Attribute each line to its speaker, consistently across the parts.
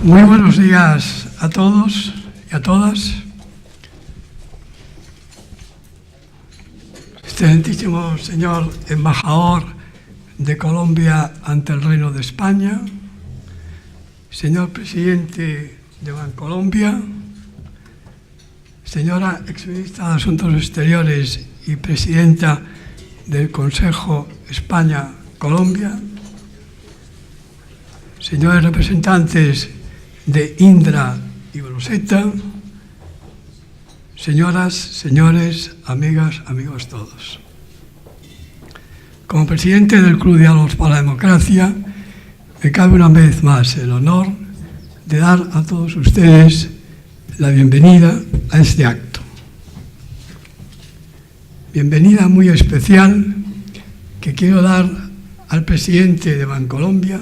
Speaker 1: Muy buenos días a todos y a todas. Excelentísimo señor embajador de Colombia ante el Reino de España, señor presidente de Bancolombia, señora exministra de Asuntos Exteriores y presidenta del Consejo España-Colombia, señores representantes de Indra y Bruseta, señoras, señores, amigas, amigos todos. Como presidente del Club Diálogos para la Democracia, me cabe una vez más el honor de dar a todos ustedes la bienvenida a este acto. Bienvenida muy especial que quiero dar al presidente de Bancolombia,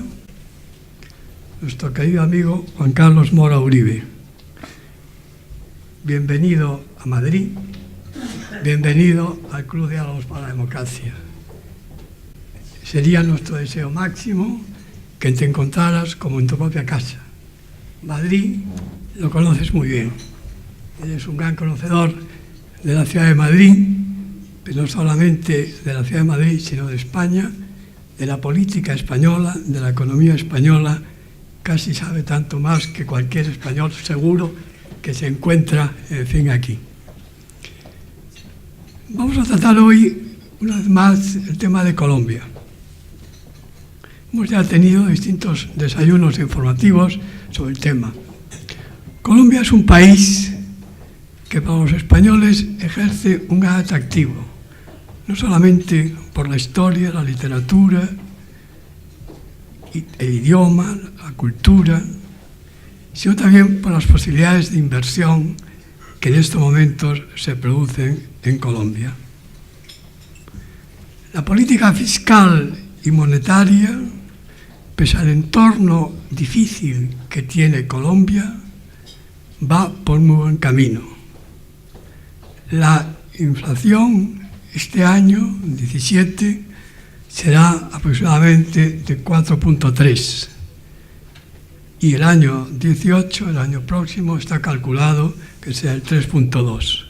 Speaker 1: nuestro querido amigo Juan Carlos Mora Uribe. Bienvenido a Madrid, bienvenido al Club Diálogos para la Democracia. Sería nuestro deseo máximo que te encontraras como en tu propia casa. Madrid lo conoces muy bien, eres un gran conocedor de la ciudad de Madrid, pero no solamente de la ciudad de Madrid, sino de España, de la política española, de la economía española. Casi sabe tanto más que cualquier español seguro que se encuentra, en fin, aquí. Vamos a tratar hoy, una vez más, el tema de Colombia. Hemos ya tenido distintos desayunos informativos sobre el tema. Colombia es un país que para los españoles ejerce un gran atractivo, no solamente por la historia, la literatura, el idioma, la cultura, sino también por las posibilidades de inversión que en estos momentos se producen en Colombia. La política fiscal y monetaria, pese al entorno difícil que tiene Colombia, va por muy buen camino. La inflación este año, 17, será aproximadamente de 4,3 y el año 18, el año próximo, está calculado que sea el 3,2.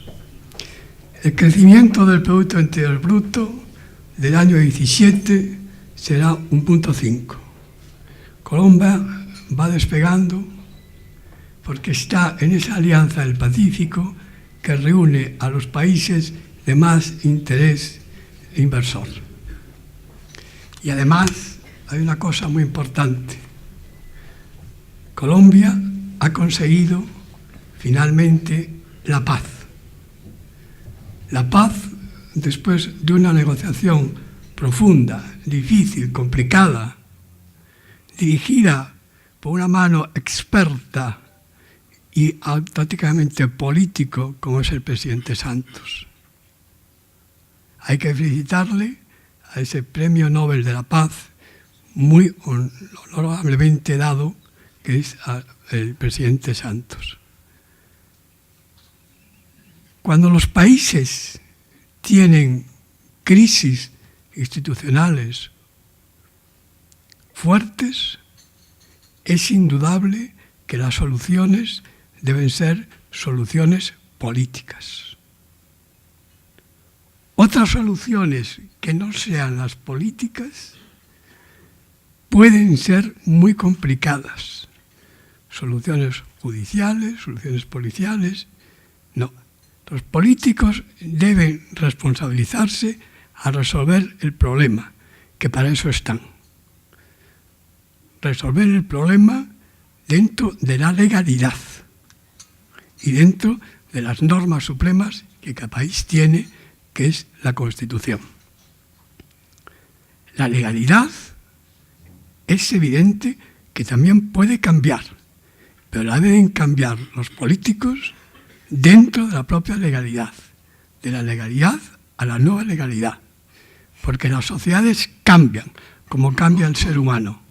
Speaker 1: El crecimiento del Producto Interior Bruto del año 17 será 1,5. Colombia va despegando porque está en esa alianza del Pacífico que reúne a los países de más interés inversor. Y además hay una cosa muy importante. Colombia ha conseguido finalmente la paz. La paz después de una negociación profunda, difícil, complicada, dirigida por una mano experta y auténticamente político como es el presidente Santos. Hay que felicitarle a ese Premio Nobel de la Paz, muy honorablemente dado, que es el presidente Santos. Cuando los países tienen crisis institucionales fuertes, es indudable que las soluciones deben ser soluciones políticas. Otras soluciones que no sean las políticas pueden ser muy complicadas. Soluciones judiciales, soluciones policiales, no. Los políticos deben responsabilizarse a resolver el problema, que para eso están. Resolver el problema dentro de la legalidad y dentro de las normas supremas que cada país tiene, que es la Constitución. La legalidad es evidente que también puede cambiar, pero la deben cambiar los políticos dentro de la propia legalidad, de la legalidad a la nueva legalidad, porque las sociedades cambian como cambia el ser humano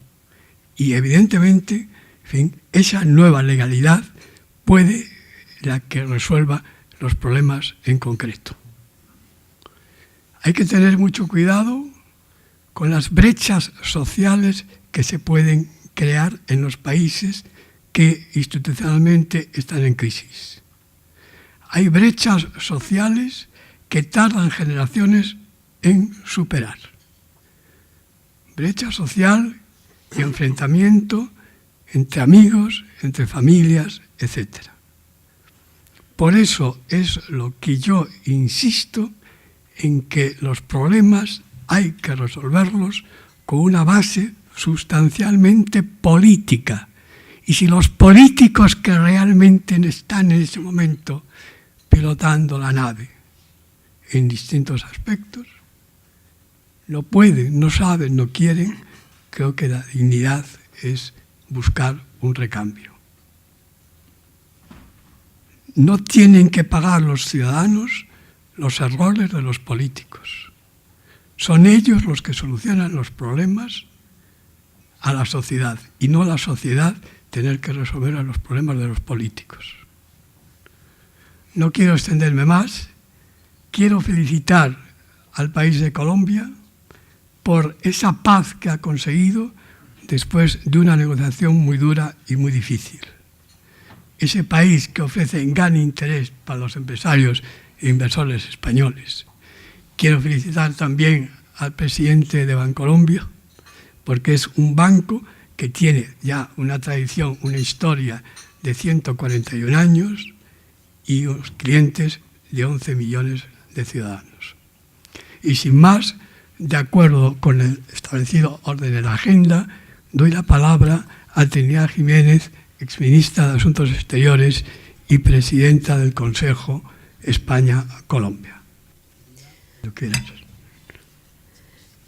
Speaker 1: y evidentemente, en fin, esa nueva legalidad puede la que resuelva los problemas en concreto. Hay que tener mucho cuidado con las brechas sociales que se pueden crear en los países que institucionalmente están en crisis. Hay brechas sociales que tardan generaciones en superar. Brecha social y enfrentamiento entre amigos, entre familias, etc. Por eso es lo que yo insisto en que los problemas hay que resolverlos con una base sustancialmente política. Y si los políticos que realmente están en ese momento pilotando la nave en distintos aspectos no pueden, no saben, no quieren, creo que la dignidad es buscar un recambio. No tienen que pagar los ciudadanos los errores de los políticos. Son ellos los que solucionan los problemas a la sociedad y no la sociedad tener que resolver los problemas de los políticos. No quiero extenderme más. Quiero felicitar al país de Colombia por esa paz que ha conseguido después de una negociación muy dura y muy difícil. Ese país que ofrece gran interés para los empresarios e inversores españoles. Quiero felicitar también al presidente de Bancolombia, porque es un banco que tiene ya una tradición, una historia de 141 años y unos clientes de 11 millones de ciudadanos. Y sin más, de acuerdo con el establecido orden de la agenda, doy la palabra a Trinidad Jiménez, exministra de Asuntos Exteriores y presidenta del Consejo España-Colombia.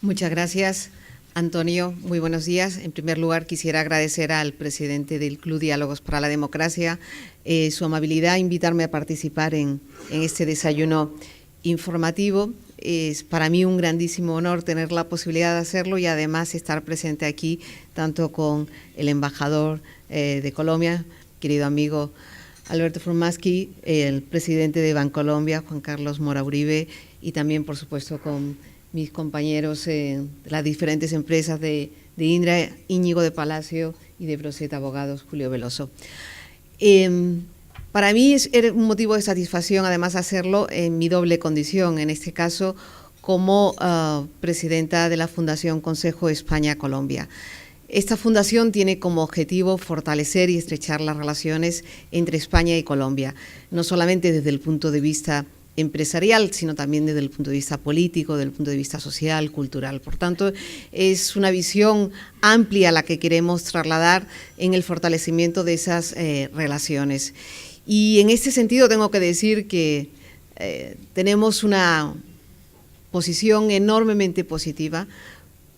Speaker 2: Muchas gracias, Antonio. Muy buenos días. En primer lugar, quisiera agradecer al presidente del Club Diálogos para la Democracia su amabilidad, invitarme a participar en este desayuno informativo. Es para mí un grandísimo honor tener la posibilidad de hacerlo y además estar presente aquí, tanto con el embajador de Colombia, querido amigo Alberto Formaschi, el presidente de Bancolombia, Juan Carlos Mora Uribe, y también, por supuesto, con mis compañeros de las diferentes empresas de Indra, Íñigo de Palacio, y de Broset Abogados, Julio Veloso. Para mí es un motivo de satisfacción, además, hacerlo en mi doble condición, en este caso como presidenta de la Fundación Consejo España-Colombia. Esta fundación tiene como objetivo fortalecer y estrechar las relaciones entre España y Colombia, no solamente desde el punto de vista empresarial, sino también desde el punto de vista político, desde el punto de vista social, cultural. Por tanto, es una visión amplia la que queremos trasladar en el fortalecimiento de esas relaciones. Y en este sentido tengo que decir que tenemos una posición enormemente positiva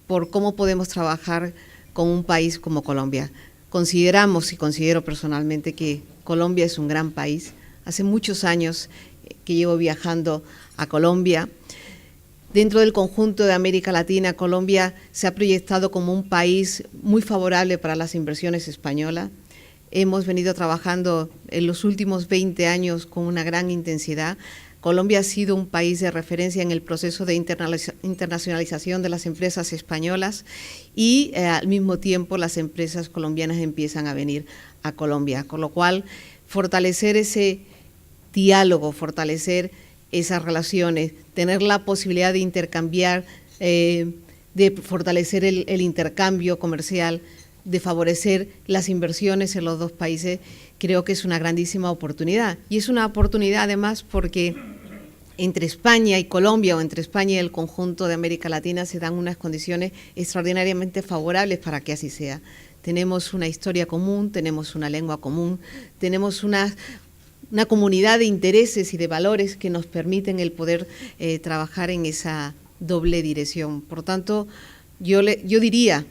Speaker 2: por cómo podemos trabajar con un país como Colombia. Consideramos, y considero personalmente, que Colombia es un gran país. Hace muchos años que llevo viajando a Colombia. Dentro del conjunto de América Latina, Colombia se ha proyectado como un país muy favorable para las inversiones españolas. Hemos venido trabajando en los últimos 20 años con una gran intensidad. Colombia ha sido un país de referencia en el proceso de internacionalización de las empresas españolas y al mismo tiempo las empresas colombianas empiezan a venir a Colombia, con lo cual fortalecer ese diálogo, fortalecer esas relaciones, tener la posibilidad de intercambiar, de fortalecer el intercambio comercial, de favorecer las inversiones en los dos países, creo que es una grandísima oportunidad. Y es una oportunidad además porque entre España y Colombia o entre España y el conjunto de América Latina se dan unas condiciones extraordinariamente favorables para que así sea. Tenemos una historia común, tenemos una lengua común, tenemos una comunidad de intereses y de valores que nos permiten el poder trabajar en esa doble dirección. Por tanto, yo diría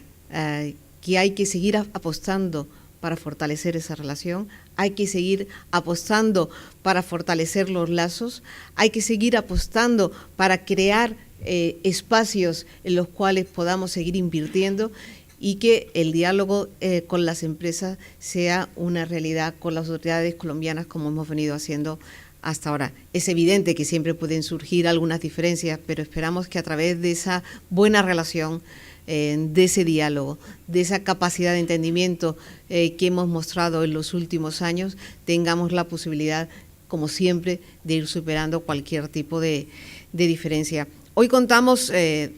Speaker 2: que hay que seguir apostando para fortalecer esa relación, hay que seguir apostando para fortalecer los lazos, hay que seguir apostando para crear espacios en los cuales podamos seguir invirtiendo y que el diálogo con las empresas sea una realidad con las autoridades colombianas como hemos venido haciendo hasta ahora. Es evidente que siempre pueden surgir algunas diferencias, pero esperamos que a través de esa buena relación de ese diálogo, de esa capacidad de entendimiento que hemos mostrado en los últimos años, tengamos la posibilidad, como siempre, de ir superando cualquier tipo de diferencia. Hoy contamos, de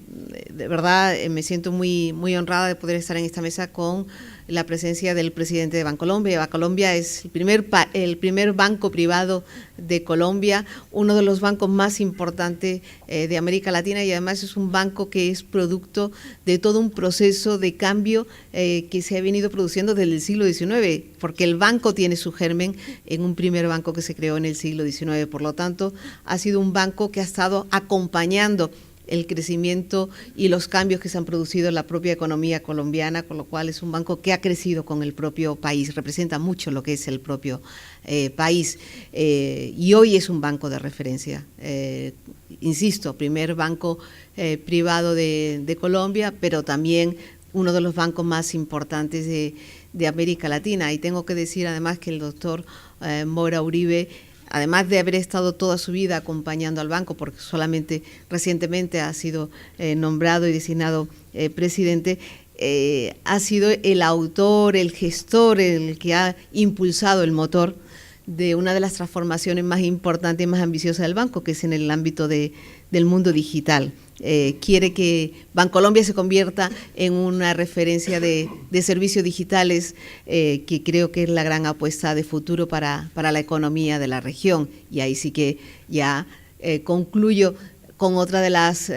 Speaker 2: verdad, me siento muy honrada de poder estar en esta mesa con la presencia del presidente de Bancolombia. Bancolombia es el primer banco privado de Colombia, uno de los bancos más importantes de América Latina, y además es un banco que es producto de todo un proceso de cambio que se ha venido produciendo desde el siglo XIX, porque el banco tiene su germen en un primer banco que se creó en el siglo XIX. Por lo tanto, ha sido un banco que ha estado acompañando el crecimiento y los cambios que se han producido en la propia economía colombiana, con lo cual es un banco que ha crecido con el propio país, representa mucho lo que es el propio país, y hoy es un banco de referencia. Insisto, primer banco privado de Colombia, pero también uno de los bancos más importantes de América Latina. Y tengo que decir además que el doctor Mora Uribe, además de haber estado toda su vida acompañando al banco, porque solamente recientemente ha sido nombrado y designado presidente, ha sido el autor, el gestor, el que ha impulsado el motor de una de las transformaciones más importantes y más ambiciosas del banco, que es en el ámbito del mundo digital. Quiere que Bancolombia se convierta en una referencia de servicios digitales, que creo que es la gran apuesta de futuro para la economía de la región. Y ahí sí que ya concluyo con otra de las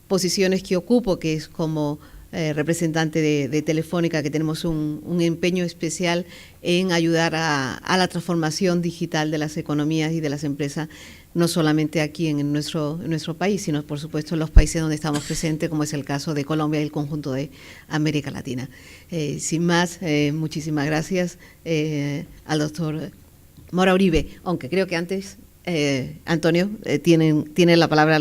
Speaker 2: posiciones que ocupo, que es como representante de Telefónica, que tenemos un empeño especial en ayudar a la transformación digital de las economías y de las empresas, no solamente aquí en nuestro país, sino por supuesto en los países donde estamos presentes, como es el caso de Colombia y el conjunto de América Latina. Sin más, muchísimas gracias al doctor Mora Uribe, aunque creo que antes, Antonio, tiene la palabra.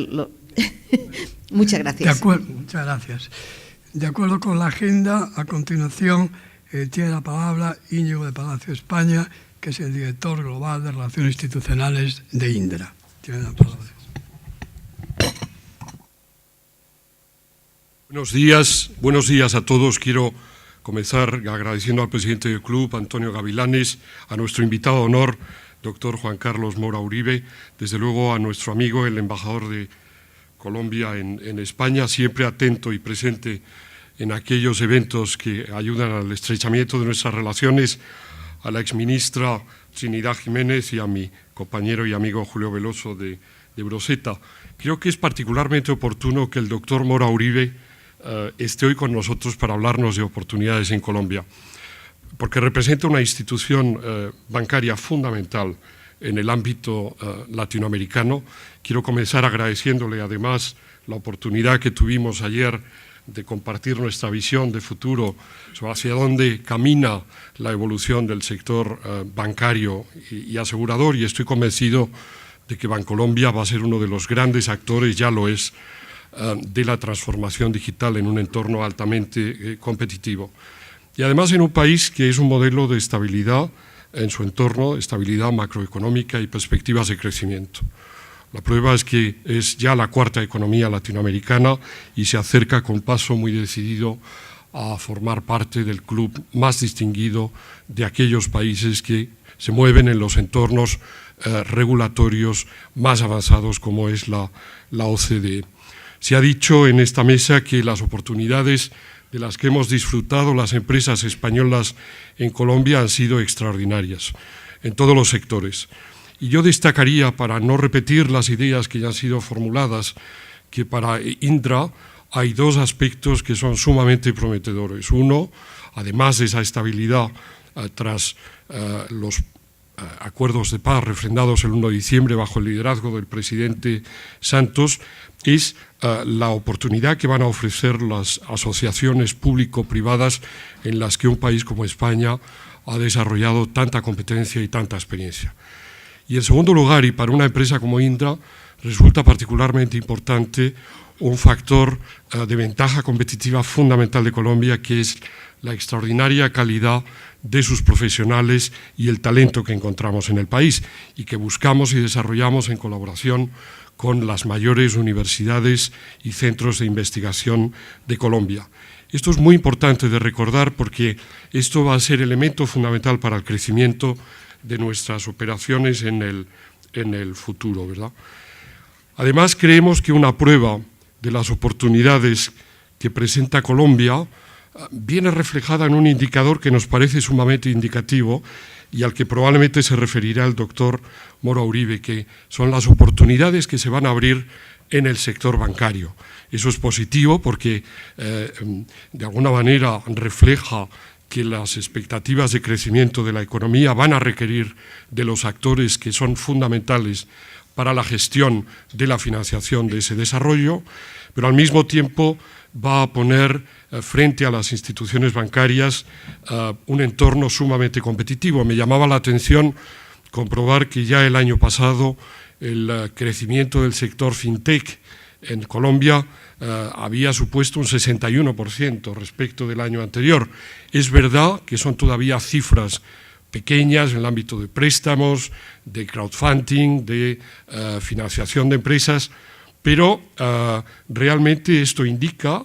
Speaker 2: Muchas gracias.
Speaker 1: De acuerdo, muchas gracias. De acuerdo con la agenda, a continuación tiene la palabra Íñigo de Palacio España, que es el director global de Relaciones Institucionales de Indra. Tiene la palabra.
Speaker 3: Buenos días a todos. Quiero comenzar agradeciendo al presidente del club, Antonio Gavilanes, a nuestro invitado de honor, doctor Juan Carlos Mora Uribe, desde luego a nuestro amigo, el embajador de Colombia en España, siempre atento y presente en aquellos eventos que ayudan al estrechamiento de nuestras relaciones, a la exministra Trinidad Jiménez y a mi compañero y amigo Julio Veloso de Broseta. Creo que es particularmente oportuno que el doctor Mora Uribe esté hoy con nosotros para hablarnos de oportunidades en Colombia, porque representa una institución bancaria fundamental en el ámbito latinoamericano. Quiero comenzar agradeciéndole además la oportunidad que tuvimos ayer de compartir nuestra visión de futuro sobre hacia dónde camina la evolución del sector bancario y asegurador, y estoy convencido de que Bancolombia va a ser uno de los grandes actores, ya lo es, de la transformación digital en un entorno altamente competitivo. Y además en un país que es un modelo de estabilidad en su entorno, estabilidad macroeconómica y perspectivas de crecimiento. La prueba es que es ya la cuarta economía latinoamericana y se acerca con paso muy decidido a formar parte del club más distinguido de aquellos países que se mueven en los entornos regulatorios más avanzados como es la OCDE. Se ha dicho en esta mesa que las oportunidades de las que hemos disfrutado las empresas españolas en Colombia han sido extraordinarias en todos los sectores. Y yo destacaría, para no repetir las ideas que ya han sido formuladas, que para Indra hay dos aspectos que son sumamente prometedores. Uno, además de esa estabilidad tras los acuerdos de paz refrendados el 1 de diciembre bajo el liderazgo del presidente Santos, es la oportunidad que van a ofrecer las asociaciones público-privadas en las que un país como España ha desarrollado tanta competencia y tanta experiencia. Y en segundo lugar, y para una empresa como Indra, resulta particularmente importante un factor de ventaja competitiva fundamental de Colombia, que es la extraordinaria calidad de sus profesionales y el talento que encontramos en el país y que buscamos y desarrollamos en colaboración con las mayores universidades y centros de investigación de Colombia. Esto es muy importante de recordar porque esto va a ser elemento fundamental para el crecimiento de nuestras operaciones en el futuro, ¿verdad? Además, creemos que una prueba de las oportunidades que presenta Colombia viene reflejada en un indicador que nos parece sumamente indicativo y al que probablemente se referirá el doctor Mora Uribe, que son las oportunidades que se van a abrir en el sector bancario. Eso es positivo porque de alguna manera refleja que las expectativas de crecimiento de la economía van a requerir de los actores que son fundamentales para la gestión de la financiación de ese desarrollo, pero al mismo tiempo va a poner frente a las instituciones bancarias un entorno sumamente competitivo. Me llamaba la atención comprobar que ya el año pasado el crecimiento del sector fintech en Colombia había supuesto un 61% respecto del año anterior. Es verdad que son todavía cifras pequeñas en el ámbito de préstamos, de crowdfunding, de financiación de empresas, pero realmente esto indica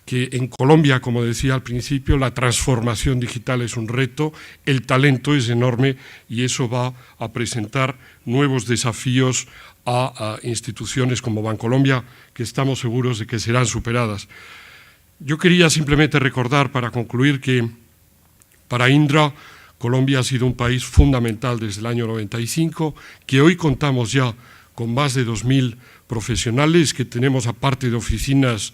Speaker 3: que en Colombia, como decía al principio, la transformación digital es un reto, el talento es enorme y eso va a presentar nuevos desafíos a instituciones como Bancolombia, que estamos seguros de que serán superadas. Yo quería simplemente recordar, para concluir, que para Indra, Colombia ha sido un país fundamental desde el año 95, que hoy contamos ya con más de 2.000 profesionales, que tenemos, aparte de oficinas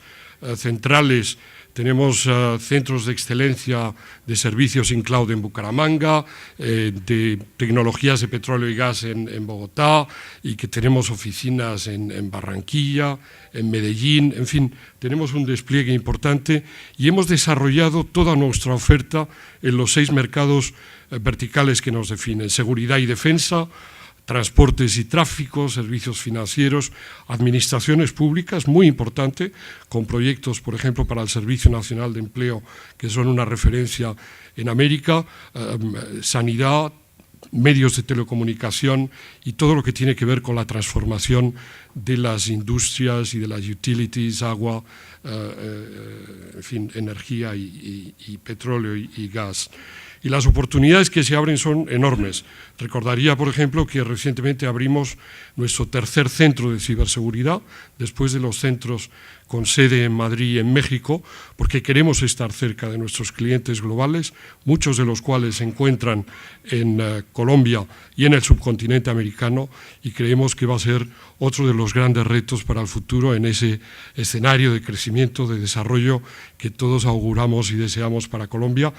Speaker 3: centrales, tenemos centros de excelencia de servicios in cloud en Bucaramanga, de tecnologías de petróleo y gas en Bogotá, y que tenemos oficinas en Barranquilla, en Medellín, en fin, tenemos un despliegue importante y hemos desarrollado toda nuestra oferta en los 6 mercados verticales que nos definen: seguridad y defensa, transportes y tráfico, servicios financieros, administraciones públicas, muy importante, con proyectos, por ejemplo, para el Servicio Nacional de Empleo, que son una referencia en América, sanidad, medios de telecomunicación y todo lo que tiene que ver con la transformación de las industrias y de las utilities, agua, en fin, energía y petróleo y gas. Y las oportunidades que se abren son enormes. Recordaría, por ejemplo, que recientemente abrimos nuestro tercer centro de ciberseguridad, después de los centros con sede en Madrid y en México, porque queremos estar cerca de nuestros clientes globales, muchos de los cuales se encuentran en Colombia y en el subcontinente americano, y creemos que va a ser otro de los grandes retos para el futuro en ese escenario de crecimiento, de desarrollo que todos auguramos y deseamos para Colombia.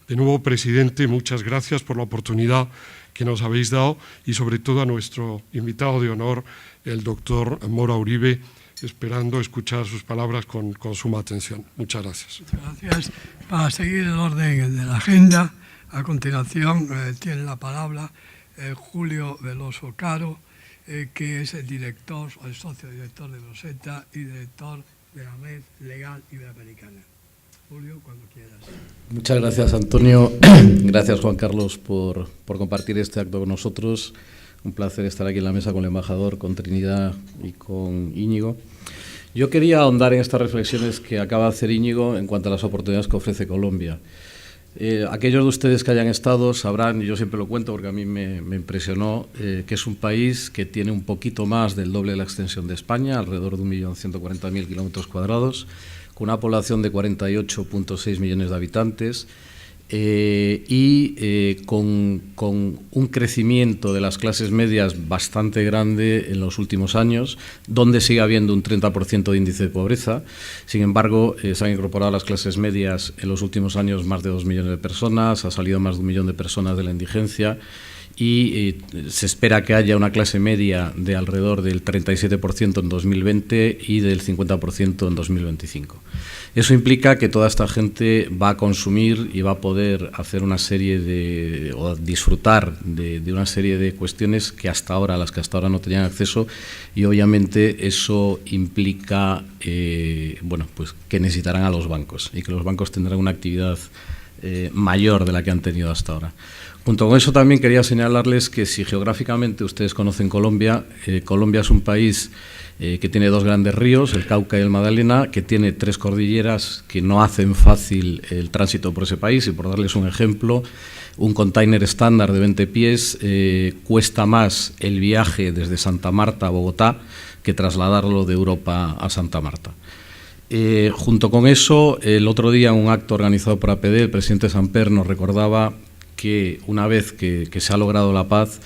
Speaker 3: De nuevo, presidente, muchas gracias por la oportunidad que nos habéis dado y sobre todo a nuestro invitado de honor, el doctor Mora Uribe, esperando escuchar sus palabras con suma atención. Muchas gracias.
Speaker 1: Muchas gracias. Para seguir el orden de la agenda, a continuación tiene la palabra Julio Veloso Caro, que es el director, o el socio director de Rosetta y director de la Red Legal Iberoamericana. Julio, cuando quieras.
Speaker 4: Muchas gracias, Antonio. Gracias, Juan Carlos, por compartir este acto con nosotros. Un placer estar aquí en la mesa con el embajador, con Trinidad y con Íñigo. Yo quería ahondar en estas reflexiones que acaba de hacer Íñigo en cuanto a las oportunidades que ofrece Colombia. Aquellos de ustedes que hayan estado sabrán, y yo siempre lo cuento porque a mí me impresionó, que es un país que tiene un poquito más del doble de la extensión de España, alrededor de 1.140.000 kilómetros cuadrados, con una población de 48,6 millones de habitantes con un crecimiento de las clases medias bastante grande en los últimos años, donde sigue habiendo un 30% de índice de pobreza. Sin embargo, se han incorporado a las clases medias en los últimos años más de 2 millones de personas, ha salido más de 1 millón de personas de la indigencia, y se espera que haya una clase media de alrededor del 37% en 2020 y del 50% en 2025. Eso implica que toda esta gente va a consumir y va a poder hacer una serie o disfrutar de una serie de cuestiones que hasta ahora, a las que hasta ahora no tenían acceso, y obviamente eso implica pues que necesitarán a los bancos y que los bancos tendrán una actividad mayor de la que han tenido hasta ahora. Junto con eso también quería señalarles que si geográficamente ustedes conocen Colombia, Colombia es un país que tiene dos grandes ríos, el Cauca y el Magdalena, que tiene tres cordilleras que no hacen fácil el tránsito por ese país. Y por darles un ejemplo, un container estándar de 20 pies cuesta más el viaje desde Santa Marta a Bogotá que trasladarlo de Europa a Santa Marta. Junto con eso, el otro día en un acto organizado por APD, el presidente Samper nos recordaba que una vez que se ha logrado la paz,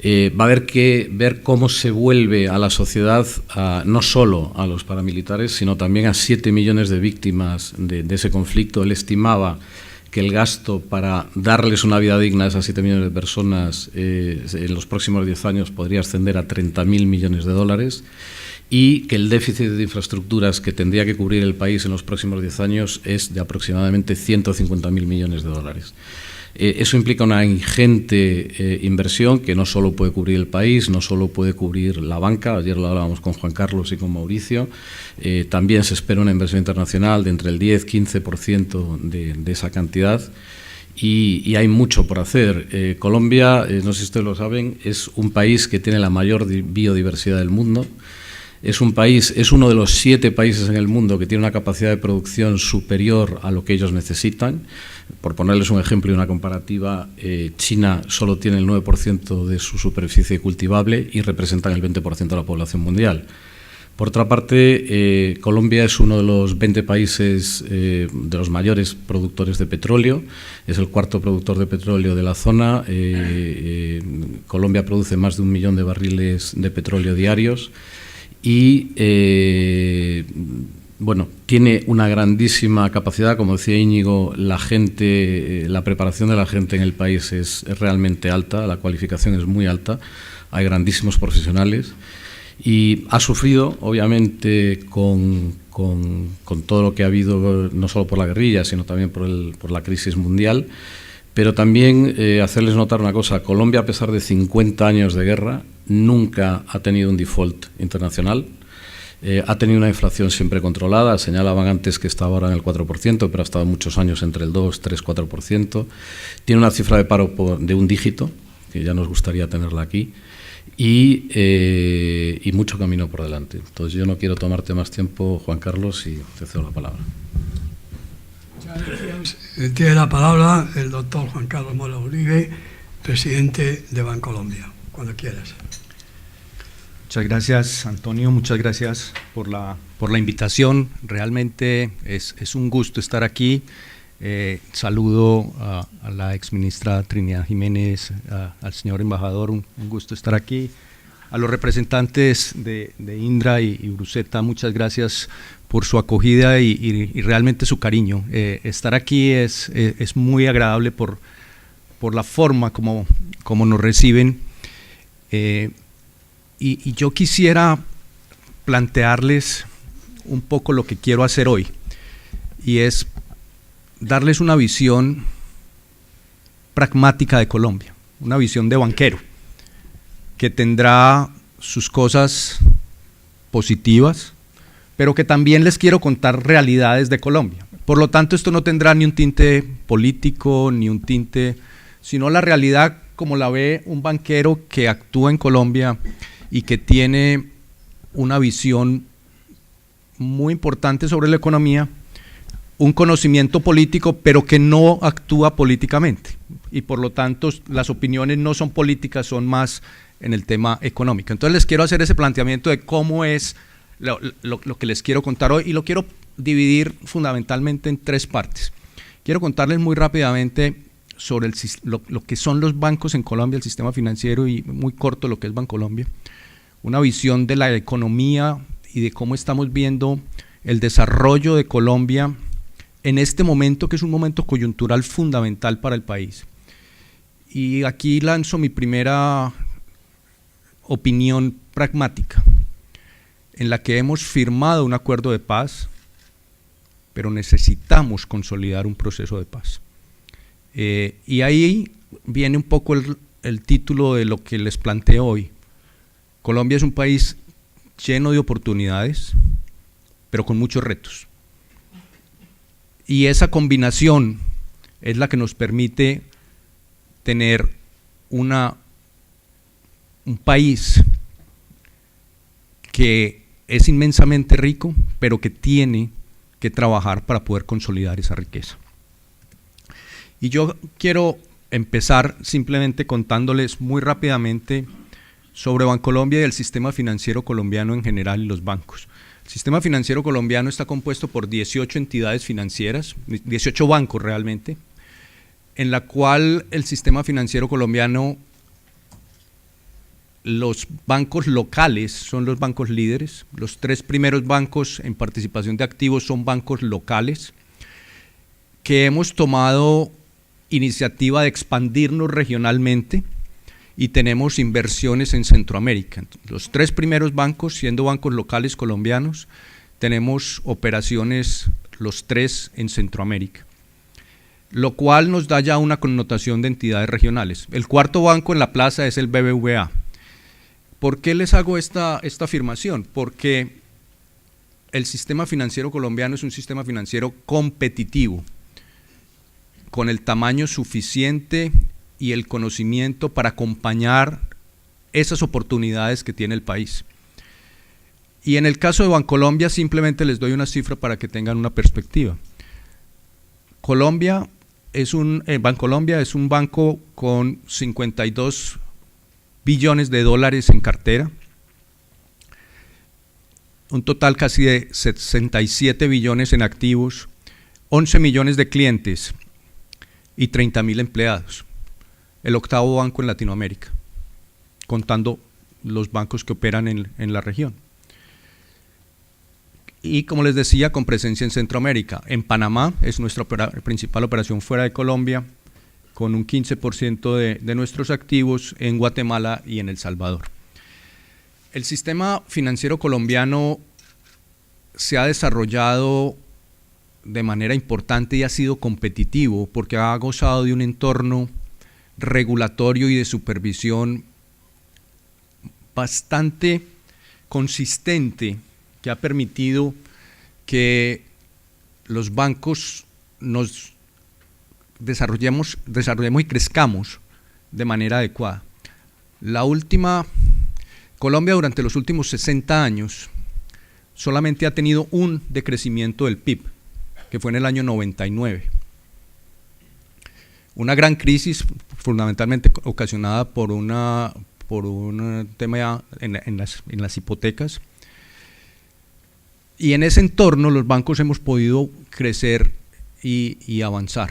Speaker 4: va a haber que ver cómo se vuelve a la sociedad, no solo a los paramilitares, sino también a 7 millones de víctimas de ese conflicto. Él estimaba que el gasto para darles una vida digna a esas 7 millones de personas en los próximos 10 años podría ascender a 30.000 millones de dólares y que el déficit de infraestructuras que tendría que cubrir el país en los próximos 10 años es de aproximadamente 150.000 millones de dólares. Eso implica una ingente inversión que no solo puede cubrir el país, no solo puede cubrir la banca, ayer lo hablábamos con Juan Carlos y con Mauricio, también se espera una inversión internacional de entre el 10-15% de esa cantidad y hay mucho por hacer. Colombia, no sé si ustedes lo saben, es un país que tiene la mayor biodiversidad del mundo. Es uno de los 7 países en el mundo que tiene una capacidad de producción superior a lo que ellos necesitan. Por ponerles un ejemplo y una comparativa, China solo tiene el 9% de su superficie cultivable y representan el 20% de la población mundial. Por otra parte, Colombia es uno de los 20 países de los mayores productores de petróleo, es el 4º productor de petróleo de la zona. Colombia produce más de 1 millón de barriles de petróleo diarios. Y bueno, tiene una grandísima capacidad, como decía Íñigo, la preparación de la gente en el país es realmente alta, la cualificación es muy alta, hay grandísimos profesionales y ha sufrido, obviamente, con todo lo que ha habido, no solo por la guerrilla, sino también por la crisis mundial. Pero también hacerles notar una cosa, Colombia, a pesar de 50 años de guerra, nunca ha tenido un default internacional, ha tenido una inflación siempre controlada, señalaban antes que estaba ahora en el 4%, pero ha estado muchos años entre el 2, 3, 4%, tiene una cifra de paro de un dígito, que ya nos gustaría tenerla aquí, y mucho camino por delante. Entonces yo no quiero tomarte más tiempo, Juan Carlos, y te cedo la palabra.
Speaker 1: Tiene la palabra el doctor Juan Carlos Mora Uribe, presidente de Bancolombia. Cuando quieras.
Speaker 5: Muchas gracias, Antonio. Muchas gracias por la invitación. Realmente es un gusto estar aquí. Saludo a la exministra Trinidad Jiménez, al señor embajador, un gusto estar aquí. A los representantes de Indra y Bruseta, muchas gracias por su acogida y realmente su cariño. Estar aquí es muy agradable por la forma como nos reciben. Y yo quisiera plantearles un poco lo que quiero hacer hoy, y es darles una visión pragmática de Colombia, una visión de banquero, que tendrá sus cosas positivas, pero que también les quiero contar realidades de Colombia. Por lo tanto, esto no tendrá ni un tinte político, ni un tinte, sino la realidad como la ve un banquero que actúa en Colombia y que tiene una visión muy importante sobre la economía, un conocimiento político, pero que no actúa políticamente. Y por lo tanto, las opiniones no son políticas, son más en el tema económico. Entonces les quiero hacer ese planteamiento de cómo es lo que les quiero contar hoy, y lo quiero dividir fundamentalmente en 3 partes. Quiero contarles muy rápidamente sobre lo que son los bancos en Colombia, el sistema financiero, y muy corto lo que es Bancolombia, una visión de la economía y de cómo estamos viendo el desarrollo de Colombia en este momento, que es un momento coyuntural fundamental para el país. Y aquí lanzo mi primera opinión pragmática, en la que hemos firmado un acuerdo de paz, pero necesitamos consolidar un proceso de paz. Y ahí viene un poco el título de lo que les planteo hoy. Colombia es un país lleno de oportunidades, pero con muchos retos. Y esa combinación es la que nos permite tener un país que es inmensamente rico, pero que tiene que trabajar para poder consolidar esa riqueza. Y yo quiero empezar simplemente contándoles muy rápidamente sobre Bancolombia y el sistema financiero colombiano en general y los bancos. El sistema financiero colombiano está compuesto por 18 entidades financieras, 18 bancos realmente, en la cual el sistema financiero colombiano, los bancos locales son los bancos líderes, los 3 primeros bancos en participación de activos son bancos locales, que hemos tomado iniciativa de expandirnos regionalmente y tenemos inversiones en Centroamérica. Los 3 primeros bancos, siendo bancos locales colombianos, tenemos operaciones los 3 en Centroamérica, lo cual nos da ya una connotación de entidades regionales. El 4.º banco en la plaza es el BBVA. ¿Por qué les hago esta afirmación? Porque el sistema financiero colombiano es un sistema financiero competitivo, con el tamaño suficiente y el conocimiento para acompañar esas oportunidades que tiene el país. Y en el caso de Bancolombia simplemente les doy una cifra para que tengan una perspectiva. Bancolombia es un banco con 52 billones de dólares en cartera, un total casi de 67 billones en activos, 11 millones de clientes y 30.000 empleados. El 8.º banco en Latinoamérica, contando los bancos que operan en la región. Y como les decía, con presencia en Centroamérica. En Panamá es nuestra principal operación fuera de Colombia, con un 15% de nuestros activos, en Guatemala y en El Salvador. El sistema financiero colombiano se ha desarrollado de manera importante y ha sido competitivo porque ha gozado de un entorno regulatorio y de supervisión bastante consistente que ha permitido que los bancos nos desarrollemos y crezcamos de manera adecuada. Colombia durante los últimos 60 años solamente ha tenido un decrecimiento del PIB, que fue en el año 99. Una gran crisis fundamentalmente ocasionada por un tema en las hipotecas. Y en ese entorno los bancos hemos podido crecer y avanzar.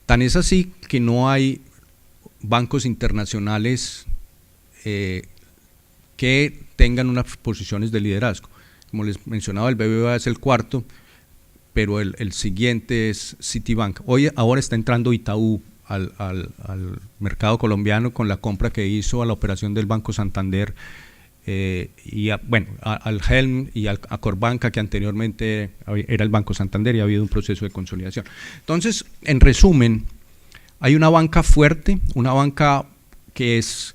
Speaker 5: Tan es así que no hay bancos internacionales que tengan unas posiciones de liderazgo. Como les mencionaba, el BBVA es el 4.º, pero el siguiente es Citibank. Ahora está entrando Itaú al mercado colombiano con la compra que hizo a la operación del Banco Santander al Helm y a Corbanca, que anteriormente era el Banco Santander, y ha habido un proceso de consolidación. Entonces, en resumen, hay una banca fuerte, una banca que es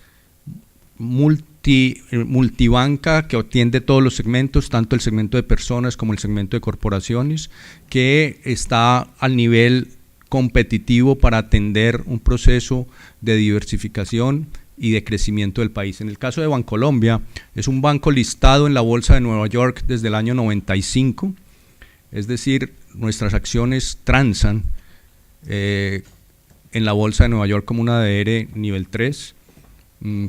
Speaker 5: multibanca, que atiende todos los segmentos, tanto el segmento de personas como el segmento de corporaciones, que está al nivel competitivo para atender un proceso de diversificación y de crecimiento del país. En el caso de Bancolombia, es un banco listado en la Bolsa de Nueva York desde el año 95, es decir, nuestras acciones transan en la Bolsa de Nueva York como una ADR nivel 3,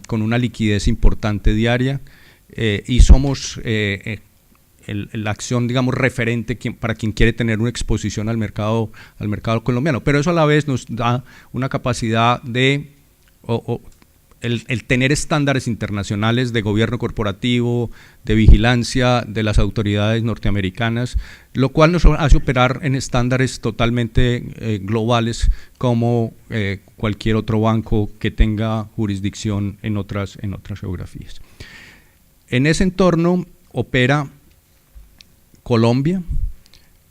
Speaker 5: con una liquidez importante diaria, y somos la acción, digamos, referente para quien quiere tener una exposición al mercado colombiano. Pero eso a la vez nos da una capacidad de el tener estándares internacionales de gobierno corporativo, de vigilancia de las autoridades norteamericanas, lo cual nos hace operar en estándares totalmente globales, como cualquier otro banco que tenga jurisdicción en otras geografías. En ese entorno opera Colombia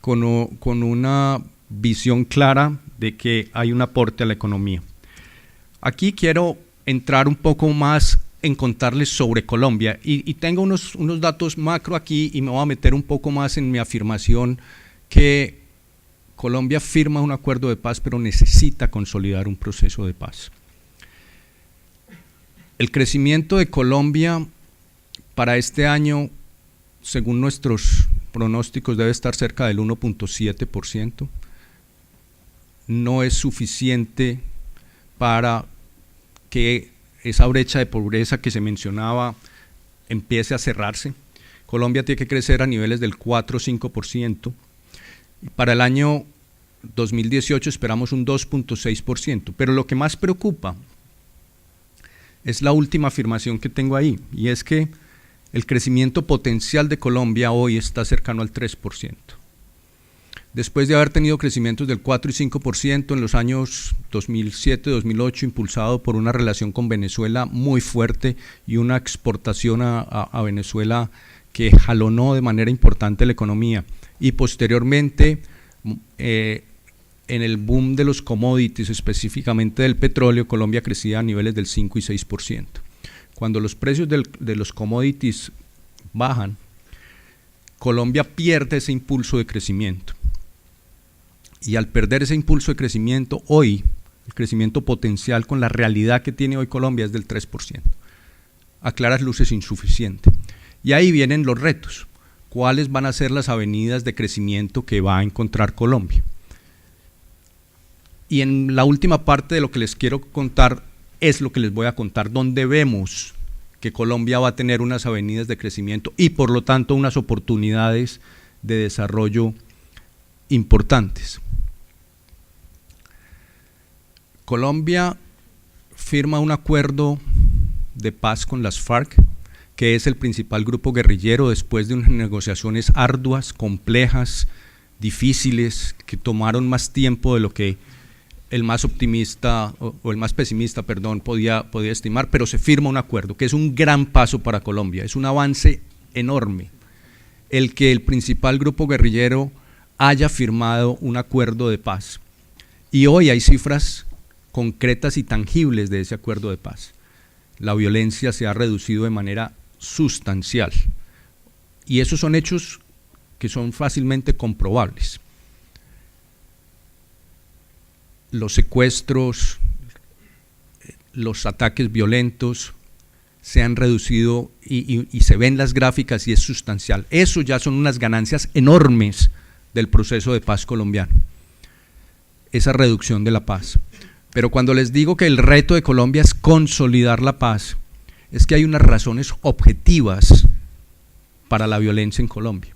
Speaker 5: con una visión clara de que hay un aporte a la economía. Aquí quiero entrar un poco más en contarles sobre Colombia y tengo unos datos macro aquí, y me voy a meter un poco más en mi afirmación que Colombia firma un acuerdo de paz, pero necesita consolidar un proceso de paz. El crecimiento de Colombia para este año, según nuestros pronósticos, debe estar cerca del 1.7%. No es suficiente para que esa brecha de pobreza que se mencionaba empiece a cerrarse. Colombia tiene que crecer a niveles del 4 o 5%. Y para el año 2018 esperamos un 2.6%. Pero lo que más preocupa es la última afirmación que tengo ahí, y es que el crecimiento potencial de Colombia hoy está cercano al 3%. Después de haber tenido crecimientos del 4 y 5% en los años 2007-2008, impulsado por una relación con Venezuela muy fuerte y una exportación a Venezuela que jalonó de manera importante la economía, y posteriormente en el boom de los commodities, específicamente del petróleo, Colombia crecía a niveles del 5 y 6%. Cuando los precios de los commodities bajan, Colombia pierde ese impulso de crecimiento. Y al perder ese impulso de crecimiento, hoy el crecimiento potencial con la realidad que tiene hoy Colombia es del 3%. A claras luces insuficiente. Y ahí vienen los retos. ¿Cuáles van a ser las avenidas de crecimiento que va a encontrar Colombia? Y en la última parte de lo que les quiero contar es lo que les voy a contar, donde vemos que Colombia va a tener unas avenidas de crecimiento y por lo tanto unas oportunidades de desarrollo importantes. Colombia firma un acuerdo de paz con las FARC, que es el principal grupo guerrillero, después de unas negociaciones arduas, complejas, difíciles, que tomaron más tiempo de lo que el más optimista o el más pesimista, perdón, podía estimar, pero se firma un acuerdo, que es un gran paso para Colombia, es un avance enorme, el que el principal grupo guerrillero haya firmado un acuerdo de paz. Y hoy hay cifras concretas y tangibles de ese acuerdo de paz. La violencia se ha reducido de manera sustancial, y esos son hechos que son fácilmente comprobables. Los secuestros, los ataques violentos se han reducido y se ven las gráficas y es sustancial. Eso ya son unas ganancias enormes del proceso de paz colombiano, esa reducción de la paz. Pero cuando les digo que el reto de Colombia es consolidar la paz, es que hay unas razones objetivas para la violencia en Colombia,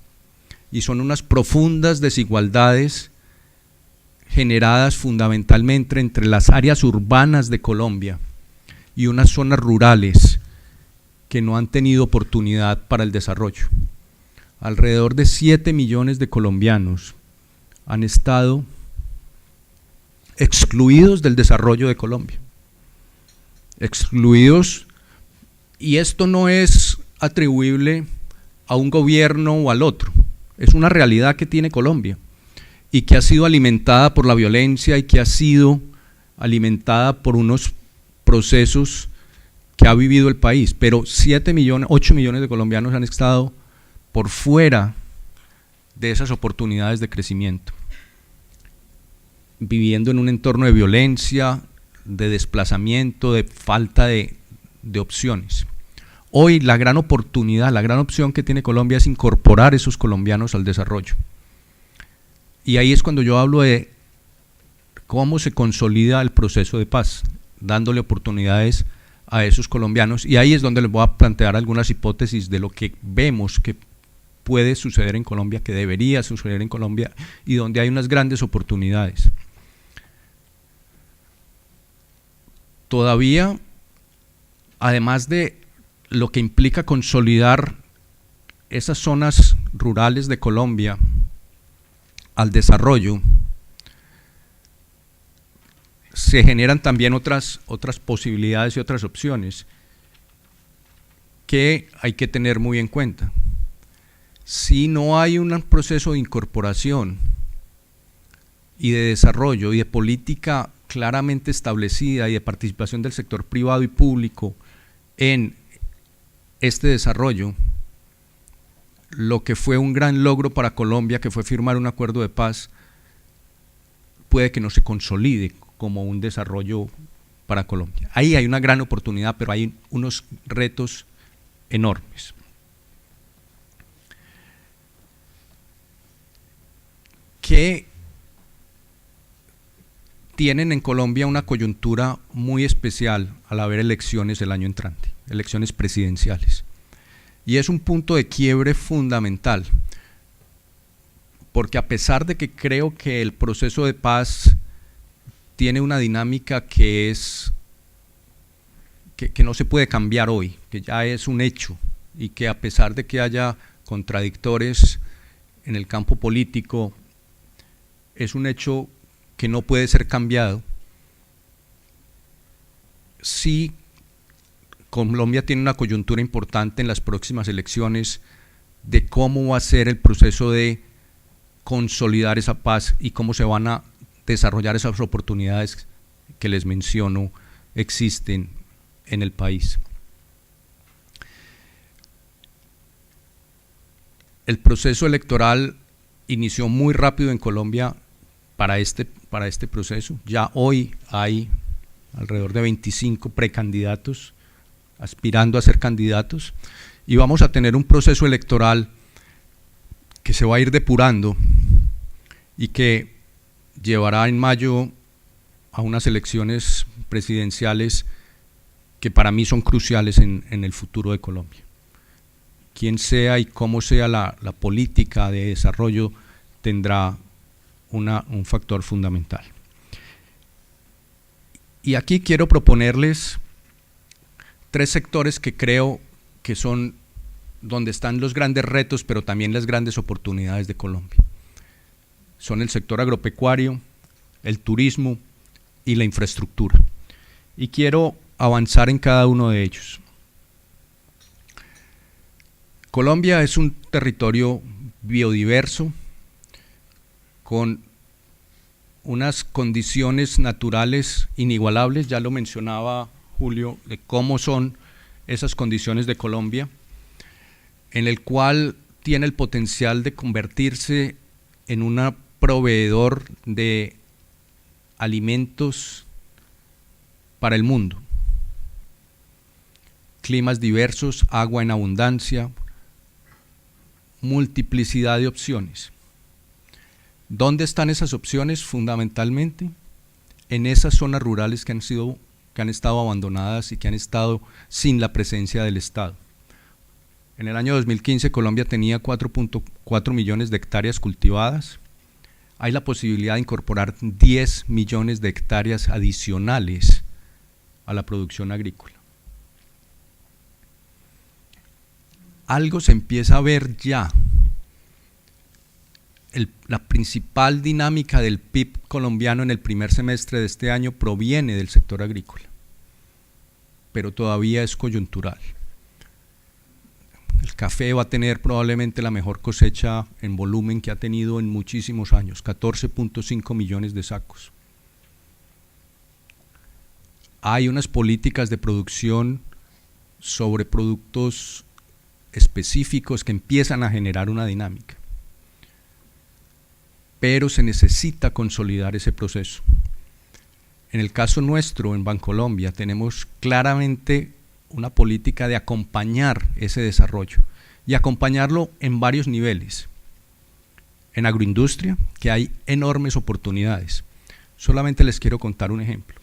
Speaker 5: y son unas profundas desigualdades generadas fundamentalmente entre las áreas urbanas de Colombia y unas zonas rurales que no han tenido oportunidad para el desarrollo. Alrededor de 7 millones de colombianos han estado excluidos del desarrollo de Colombia. Excluidos, y esto no es atribuible a un gobierno o al otro, es una realidad que tiene Colombia y que ha sido alimentada por la violencia y que ha sido alimentada por unos procesos que ha vivido el país. Pero 8 millones de colombianos han estado por fuera de esas oportunidades de crecimiento, viviendo en un entorno de violencia, de desplazamiento, de falta de opciones. Hoy la gran oportunidad, la gran opción que tiene Colombia es incorporar esos colombianos al desarrollo. Y ahí es cuando yo hablo de cómo se consolida el proceso de paz, dándole oportunidades a esos colombianos, y ahí es donde les voy a plantear algunas hipótesis de lo que vemos que puede suceder en Colombia, que debería suceder en Colombia, y donde hay unas grandes oportunidades. Todavía, además de lo que implica consolidar esas zonas rurales de Colombia al desarrollo, se generan también otras posibilidades y otras opciones que hay que tener muy en cuenta. Si no hay un proceso de incorporación y de desarrollo y de política claramente establecida y de participación del sector privado y público en este desarrollo, lo que fue un gran logro para Colombia, que fue firmar un acuerdo de paz, puede que no se consolide como un desarrollo para Colombia. Ahí hay una gran oportunidad, pero hay unos retos enormes. Que tienen en Colombia una coyuntura muy especial al haber elecciones el año entrante, elecciones presidenciales. Y es un punto de quiebre fundamental, porque a pesar de que creo que el proceso de paz tiene una dinámica que no se puede cambiar hoy, que ya es un hecho, y que a pesar de que haya contradictores en el campo político, es un hecho que no puede ser cambiado. Sí, Colombia tiene una coyuntura importante en las próximas elecciones de cómo va a ser el proceso de consolidar esa paz y cómo se van a desarrollar esas oportunidades que les menciono existen en el país. El proceso electoral inició muy rápido en Colombia para este proceso. Ya hoy hay alrededor de 25 precandidatos aspirando a ser candidatos, y vamos a tener un proceso electoral que se va a ir depurando y que llevará en mayo a unas elecciones presidenciales que para mí son cruciales en el futuro de Colombia. Quien sea y cómo sea la política de desarrollo tendrá un factor fundamental. Y aquí quiero proponerles 3 sectores que creo que son donde están los grandes retos, pero también las grandes oportunidades de Colombia. Son el sector agropecuario, el turismo y la infraestructura. Y quiero avanzar en cada uno de ellos. Colombia es un territorio biodiverso, con unas condiciones naturales inigualables, ya lo mencionaba Julio, de cómo son esas condiciones de Colombia, en el cual tiene el potencial de convertirse en un proveedor de alimentos para el mundo. Climas diversos, agua en abundancia, multiplicidad de opciones. ¿Dónde están esas opciones? Fundamentalmente en esas zonas rurales que han estado abandonadas y que han estado sin la presencia del Estado. En el año 2015 Colombia tenía 4.4 millones de hectáreas cultivadas. Hay la posibilidad de incorporar 10 millones de hectáreas adicionales a la producción agrícola. Algo se empieza a ver ya. La principal dinámica del PIB colombiano en el primer semestre de este año proviene del sector agrícola, pero todavía es coyuntural. El café va a tener probablemente la mejor cosecha en volumen que ha tenido en muchísimos años, 14.5 millones de sacos. Hay unas políticas de producción sobre productos específicos que empiezan a generar una dinámica, pero se necesita consolidar ese proceso. En el caso nuestro, en Bancolombia, tenemos claramente una política de acompañar ese desarrollo y acompañarlo en varios niveles. En agroindustria, que hay enormes oportunidades. Solamente les quiero contar un ejemplo.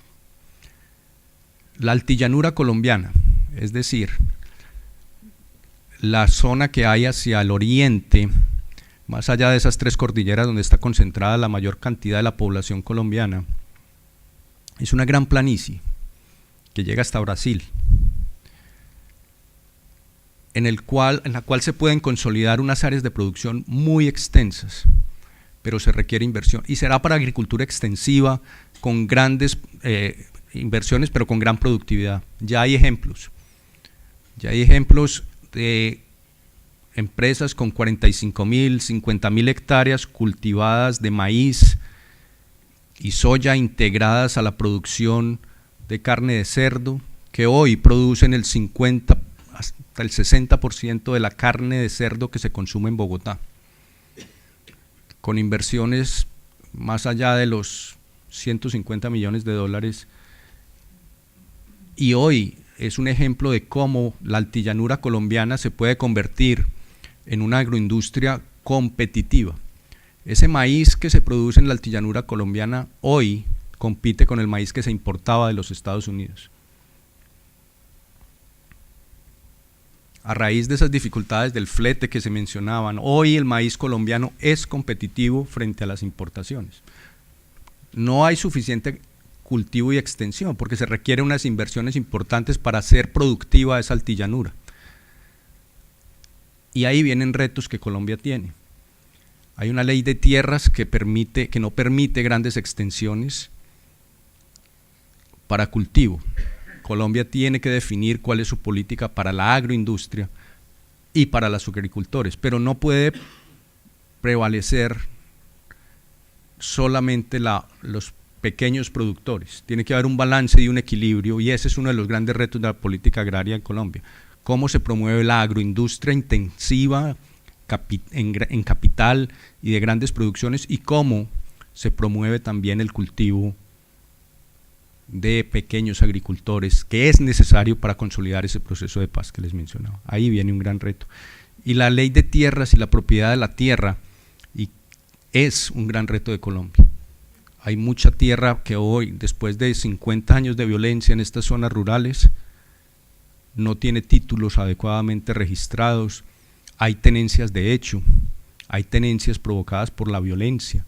Speaker 5: La altillanura colombiana, es decir, la zona que hay hacia el oriente, más allá de esas 3 cordilleras donde está concentrada la mayor cantidad de la población colombiana, es una gran planicie que llega hasta Brasil, en la cual se pueden consolidar unas áreas de producción muy extensas, pero se requiere inversión, y será para agricultura extensiva, con grandes inversiones, pero con gran productividad. Ya hay ejemplos de empresas con 45.000, 50.000 hectáreas cultivadas de maíz y soya integradas a la producción de carne de cerdo, que hoy producen el 50 hasta el 60% de la carne de cerdo que se consume en Bogotá, con inversiones más allá de los 150 millones de dólares, y hoy es un ejemplo de cómo la altillanura colombiana se puede convertir en una agroindustria competitiva. Ese maíz que se produce en la altillanura colombiana hoy compite con el maíz que se importaba de los Estados Unidos. A raíz de esas dificultades del flete que se mencionaban, hoy el maíz colombiano es competitivo frente a las importaciones. No hay suficiente cultivo y extensión porque se requieren unas inversiones importantes para hacer productiva esa altillanura. Y ahí vienen retos que Colombia tiene. Hay una ley de tierras que no permite grandes extensiones para cultivo. Colombia tiene que definir cuál es su política para la agroindustria y para los agricultores, pero no puede prevalecer solamente los pequeños productores. Tiene que haber un balance y un equilibrio, y ese es uno de los grandes retos de la política agraria en Colombia. Cómo se promueve la agroindustria intensiva en capital y de grandes producciones, y cómo se promueve también el cultivo de pequeños agricultores, que es necesario para consolidar ese proceso de paz que les mencionaba. Ahí viene un gran reto. Y la ley de tierras y la propiedad de la tierra es un gran reto de Colombia. Hay mucha tierra que hoy, después de 50 años de violencia en estas zonas rurales, no tiene títulos adecuadamente registrados, hay tenencias de hecho, hay tenencias provocadas por la violencia,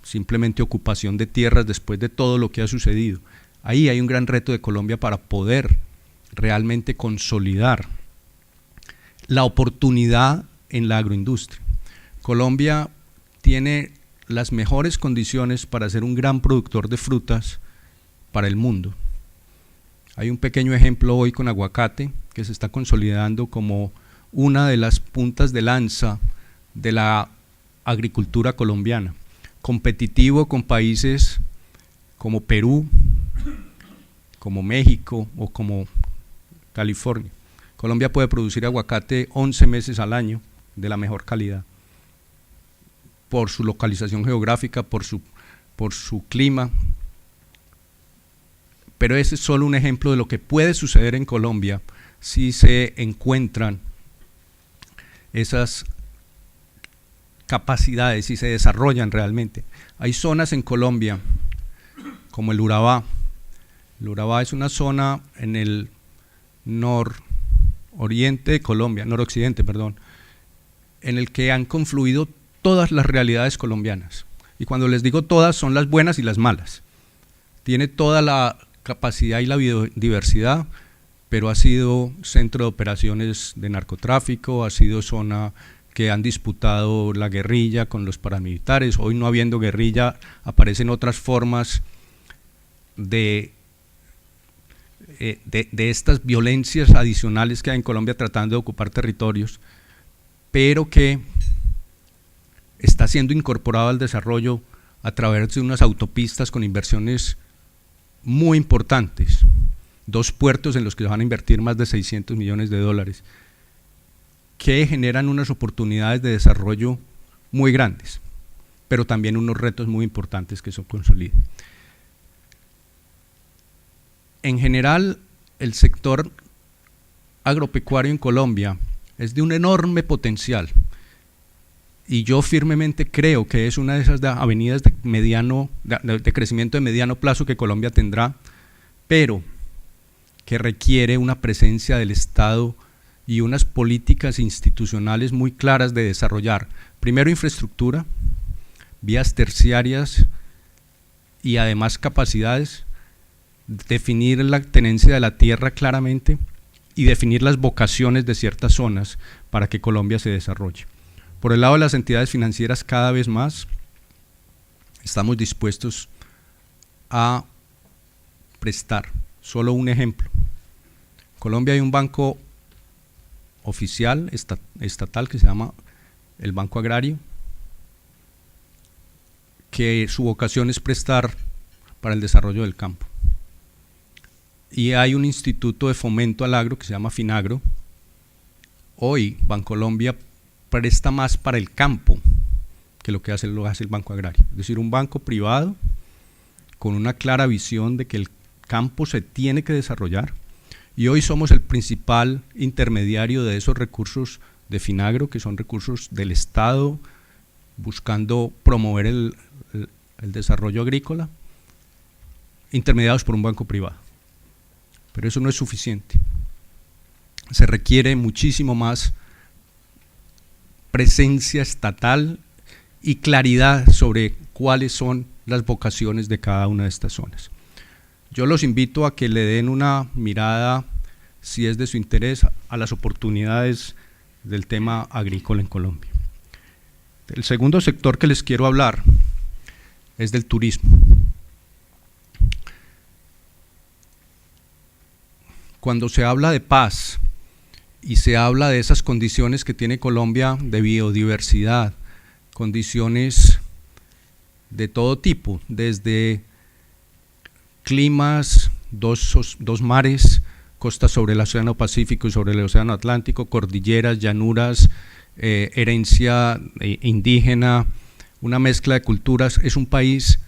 Speaker 5: simplemente ocupación de tierras después de todo lo que ha sucedido. Ahí hay un gran reto de Colombia para poder realmente consolidar la oportunidad en la agroindustria. Colombia tiene las mejores condiciones para ser un gran productor de frutas para el mundo. Hay un pequeño ejemplo hoy con aguacate que se está consolidando como una de las puntas de lanza de la agricultura colombiana, competitivo con países como Perú, como México o como California. Colombia puede producir aguacate 11 meses al año de la mejor calidad, por su localización geográfica, por su clima. Pero ese es solo un ejemplo de lo que puede suceder en Colombia si se encuentran esas capacidades y se desarrollan realmente. Hay zonas en Colombia como el Urabá. El Urabá es una zona en el noroccidente de Colombia, en el que han confluido todas las realidades colombianas. Y cuando les digo todas, son las buenas y las malas. Tiene toda la capacidad y la biodiversidad, pero ha sido centro de operaciones de narcotráfico, ha sido zona que han disputado la guerrilla con los paramilitares. Hoy, no habiendo guerrilla, aparecen otras formas de estas violencias adicionales que hay en Colombia tratando de ocupar territorios, pero que está siendo incorporado al desarrollo a través de unas autopistas con inversiones muy importantes, 2 puertos en los que se van a invertir más de 600 millones de dólares, que generan unas oportunidades de desarrollo muy grandes, pero también unos retos muy importantes que se consolidan. En general, el sector agropecuario en Colombia es de un enorme potencial, y yo firmemente creo que es una de esas avenidas de crecimiento de mediano plazo que Colombia tendrá, pero que requiere una presencia del Estado y unas políticas institucionales muy claras de desarrollar. Primero, infraestructura, vías terciarias y además capacidades, definir la tenencia de la tierra claramente y definir las vocaciones de ciertas zonas para que Colombia se desarrolle. Por el lado de las entidades financieras, cada vez más estamos dispuestos a prestar. Solo un ejemplo. En Colombia hay un banco oficial, estatal, que se llama el Banco Agrario, que su vocación es prestar para el desarrollo del campo. Y hay un instituto de fomento al agro que se llama Finagro. Hoy Bancolombia presta más para el campo que lo hace el Banco Agrario. Es decir, un banco privado con una clara visión de que el campo se tiene que desarrollar, y hoy somos el principal intermediario de esos recursos de Finagro, que son recursos del Estado, buscando promover el desarrollo agrícola, intermediados por un banco privado. Pero eso no es suficiente. Se requiere muchísimo más presencia estatal y claridad sobre cuáles son las vocaciones de cada una de estas zonas. Yo los invito a que le den una mirada, si es de su interés, a las oportunidades del tema agrícola en Colombia. El segundo sector que les quiero hablar es del turismo. Cuando se habla de paz y se habla de esas condiciones que tiene Colombia de biodiversidad, condiciones de todo tipo, desde climas, dos mares, costas sobre el Océano Pacífico y sobre el Océano Atlántico, cordilleras, llanuras, herencia indígena, una mezcla de culturas. Es un país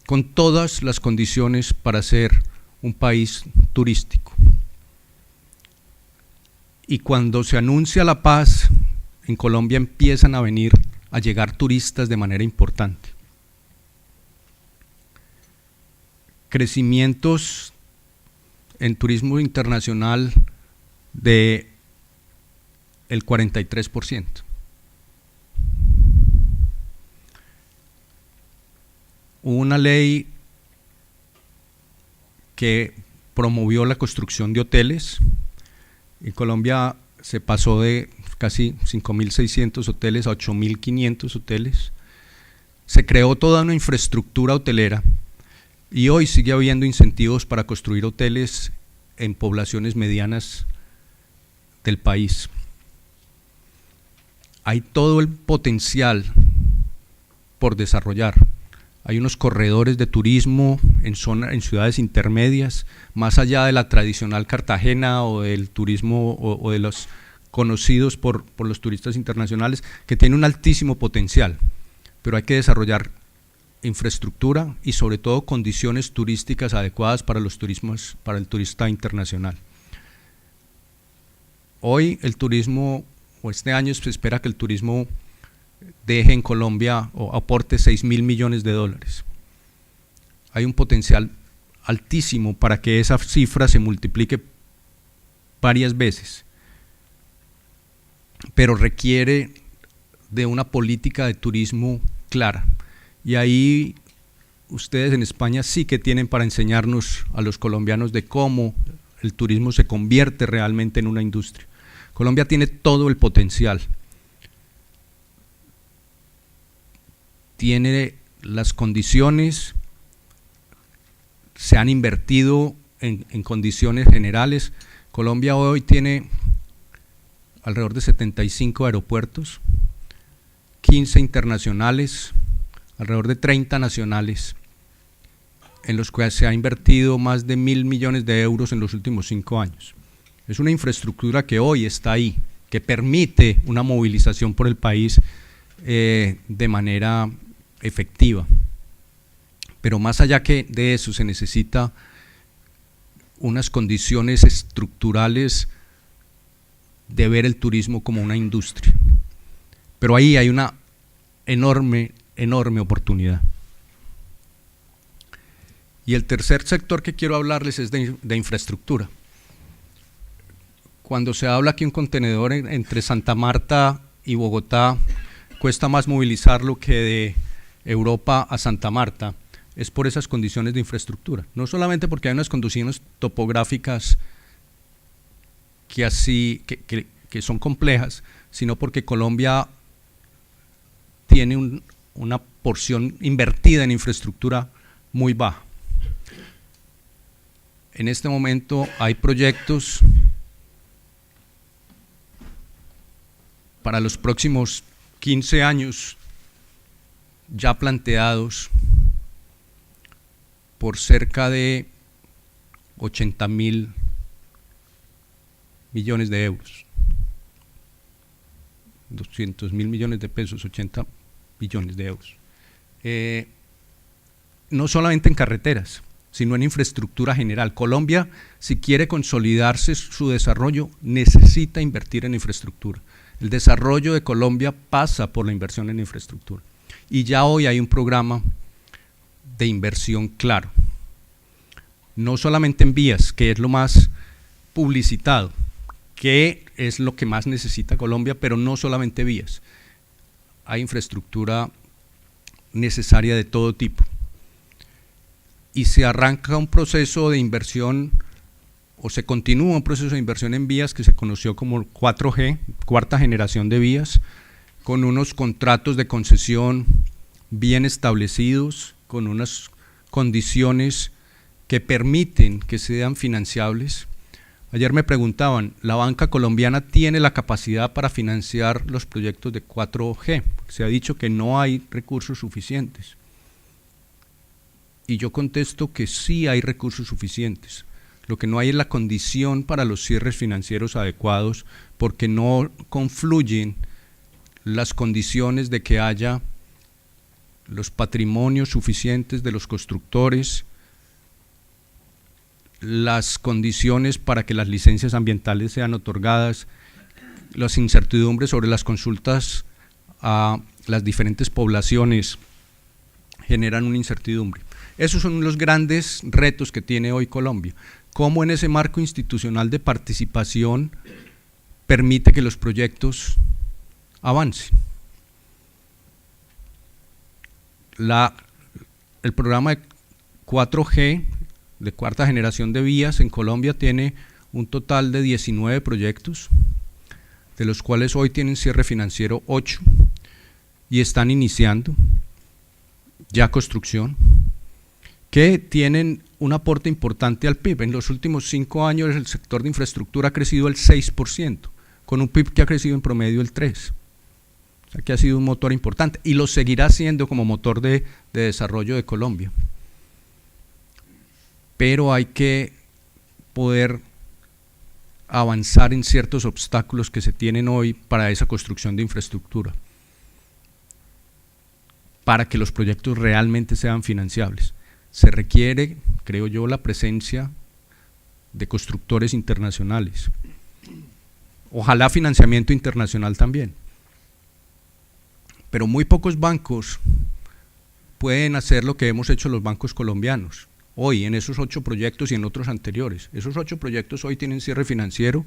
Speaker 5: con todas las condiciones para ser un país turístico. Y cuando se anuncia la paz, en Colombia empiezan a llegar turistas de manera importante. Crecimientos en turismo internacional de el 43%. Hubo una ley que promovió la construcción de hoteles. En Colombia se pasó de casi 5.600 hoteles a 8.500 hoteles. Se creó toda una infraestructura hotelera y hoy sigue habiendo incentivos para construir hoteles en poblaciones medianas del país. Hay todo el potencial por desarrollar. Hay unos corredores de turismo en ciudades intermedias, más allá de la tradicional Cartagena o del turismo o de los conocidos por los turistas internacionales, que tiene un altísimo potencial, pero hay que desarrollar infraestructura y sobre todo condiciones turísticas adecuadas para el turista internacional. Hoy el turismo, o este año se espera que el turismo deje en Colombia o aporte 6.000 millones de dólares. Hay un potencial altísimo para que esa cifra se multiplique varias veces, pero requiere de una política de turismo clara. Y ahí ustedes en España sí que tienen para enseñarnos a los colombianos de cómo el turismo se convierte realmente en una industria. Colombia tiene todo el potencial, tiene las condiciones, se han invertido en condiciones generales. Colombia hoy tiene alrededor de 75 aeropuertos, 15 internacionales, alrededor de 30 nacionales, en los cuales se ha invertido más de 1.000 millones de euros en los últimos 5 años. Es una infraestructura que hoy está ahí, que permite una movilización por el país de manera efectiva. Pero más allá de eso, se necesita unas condiciones estructurales de ver el turismo como una industria. Pero ahí hay una enorme oportunidad. Y el tercer sector que quiero hablarles es de infraestructura. Cuando se habla que un contenedor entre Santa Marta y Bogotá cuesta más movilizarlo que de Europa a Santa Marta, es por esas condiciones de infraestructura. No solamente porque hay unas condiciones topográficas que son complejas, sino porque Colombia tiene una porción invertida en infraestructura muy baja. En este momento hay proyectos para los próximos 15 años ya planteados por cerca de 80.000 millones de euros, 200.000 millones de pesos, 80 billones de euros. no solamente en carreteras, sino en infraestructura general. Colombia, si quiere consolidarse su desarrollo, necesita invertir en infraestructura. El desarrollo de Colombia pasa por la inversión en infraestructura. Y ya hoy hay un programa de inversión claro. No solamente en vías, que es lo más publicitado, que es lo que más necesita Colombia, pero no solamente vías. Hay infraestructura necesaria de todo tipo. Y se arranca un proceso de inversión, o se continúa un proceso de inversión en vías que se conoció como 4G, cuarta generación de vías, con unos contratos de concesión bien establecidos, con unas condiciones que permiten que sean financiables. Ayer me preguntaban, ¿la banca colombiana tiene la capacidad para financiar los proyectos de 4G? Se ha dicho que no hay recursos suficientes. Y yo contesto que sí hay recursos suficientes. Lo que no hay es la condición para los cierres financieros adecuados, porque no confluyen las condiciones de que haya los patrimonios suficientes de los constructores, las condiciones para que las licencias ambientales sean otorgadas, las incertidumbres sobre las consultas a las diferentes poblaciones generan una incertidumbre. Esos son los grandes retos que tiene hoy Colombia. Cómo en ese marco institucional de participación permite que los proyectos avancen. El programa de 4G, de cuarta generación de vías en Colombia, tiene un total de 19 proyectos, de los cuales hoy tienen cierre financiero 8 y están iniciando ya construcción, que tienen un aporte importante al PIB. En los últimos 5 años el sector de infraestructura ha crecido el 6%, con un PIB que ha crecido en promedio el 3%. O sea que ha sido un motor importante y lo seguirá siendo como motor de desarrollo de Colombia. Pero hay que poder avanzar en ciertos obstáculos que se tienen hoy para esa construcción de infraestructura, para que los proyectos realmente sean financiables. Se requiere, creo yo, la presencia de constructores internacionales. Ojalá financiamiento internacional también. Pero muy pocos bancos pueden hacer lo que hemos hecho los bancos colombianos hoy en esos 8 proyectos y en otros anteriores. Esos 8 proyectos hoy tienen cierre financiero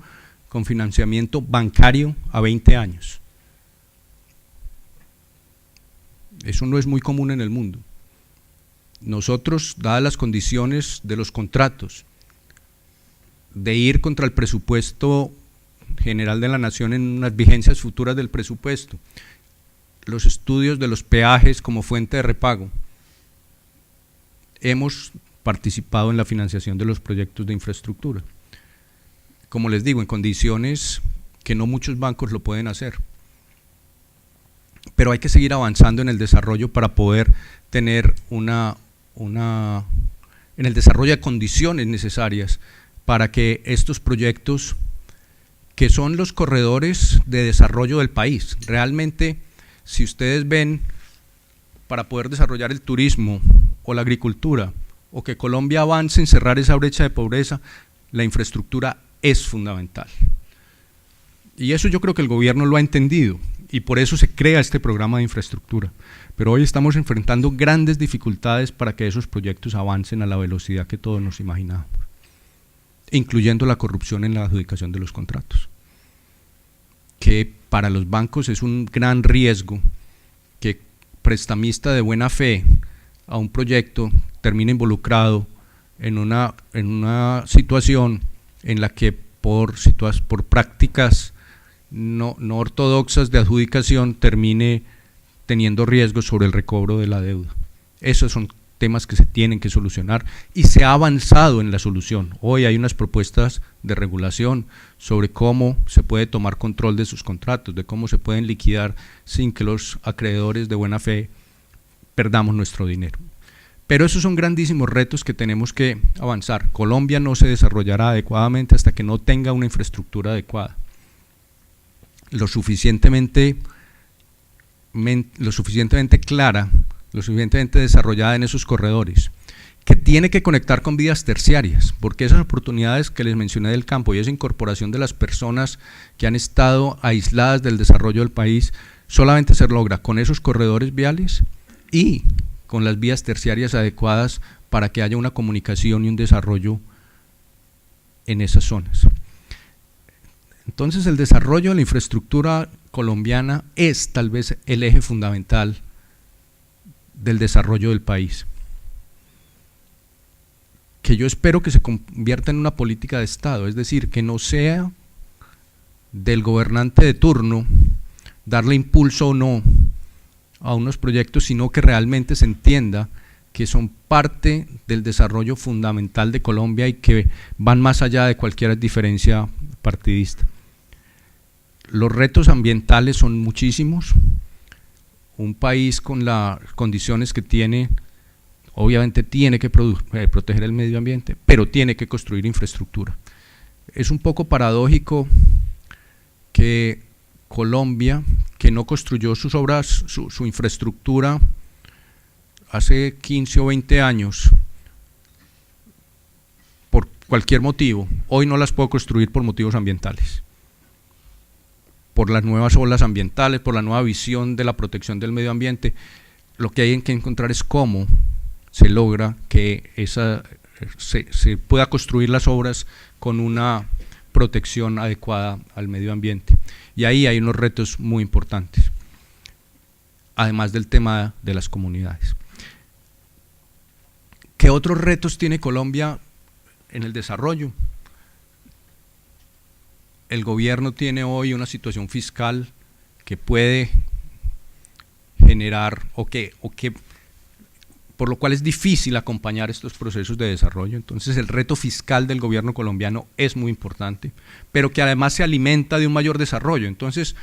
Speaker 5: con financiamiento bancario a 20 años. Eso no es muy común en el mundo. Nosotros, dadas las condiciones de los contratos, de ir contra el presupuesto general de la nación en unas vigencias futuras del presupuesto, los estudios de los peajes como fuente de repago, hemos participado en la financiación de los proyectos de infraestructura. Como les digo, en condiciones que no muchos bancos lo pueden hacer. Pero hay que seguir avanzando en el desarrollo para poder tener en el desarrollo de condiciones necesarias para que estos proyectos, que son los corredores de desarrollo del país, realmente, si ustedes ven, para poder desarrollar el turismo o la agricultura, o que Colombia avance en cerrar esa brecha de pobreza, la infraestructura es fundamental. Y eso yo creo que el gobierno lo ha entendido, y por eso se crea este programa de infraestructura. Pero hoy estamos enfrentando grandes dificultades para que esos proyectos avancen a la velocidad que todos nos imaginábamos, incluyendo la corrupción en la adjudicación de los contratos, que para los bancos es un gran riesgo que prestamista de buena fe a un proyecto termine involucrado en una situación en la que por prácticas no ortodoxas de adjudicación termine teniendo riesgos sobre el recobro de la deuda. Esos son temas que se tienen que solucionar y se ha avanzado en la solución. Hoy hay unas propuestas de regulación sobre cómo se puede tomar control de sus contratos, de cómo se pueden liquidar sin que los acreedores de buena fe perdamos nuestro dinero. Pero esos son grandísimos retos que tenemos que avanzar. Colombia no se desarrollará adecuadamente hasta que no tenga una infraestructura adecuada, lo suficientemente clara lo suficientemente desarrollada en esos corredores, que tiene que conectar con vías terciarias, porque esas oportunidades que les mencioné del campo y esa incorporación de las personas que han estado aisladas del desarrollo del país, solamente se logra con esos corredores viales y con las vías terciarias adecuadas para que haya una comunicación y un desarrollo en esas zonas. Entonces el desarrollo de la infraestructura colombiana es tal vez el eje fundamental del desarrollo del país, que yo espero que se convierta en una política de Estado, es decir, que no sea del gobernante de turno darle impulso o no a unos proyectos, sino que realmente se entienda que son parte del desarrollo fundamental de Colombia y que van más allá de cualquier diferencia partidista. Los retos ambientales son muchísimos. Un país con las condiciones que tiene, obviamente tiene que proteger el medio ambiente, pero tiene que construir infraestructura. Es un poco paradójico que Colombia, que no construyó sus obras, su infraestructura hace 15 o 20 años, por cualquier motivo, hoy no las puedo construir por motivos ambientales, por las nuevas olas ambientales, por la nueva visión de la protección del medio ambiente. Lo que hay que encontrar es cómo se logra que se pueda construir las obras con una protección adecuada al medio ambiente. Y ahí hay unos retos muy importantes, además del tema de las comunidades. ¿Qué otros retos tiene Colombia en el desarrollo? El gobierno tiene hoy una situación fiscal que puede generar por lo cual es difícil acompañar estos procesos de desarrollo. Entonces el reto fiscal del gobierno colombiano es muy importante, pero que además se alimenta de un mayor desarrollo. Entonces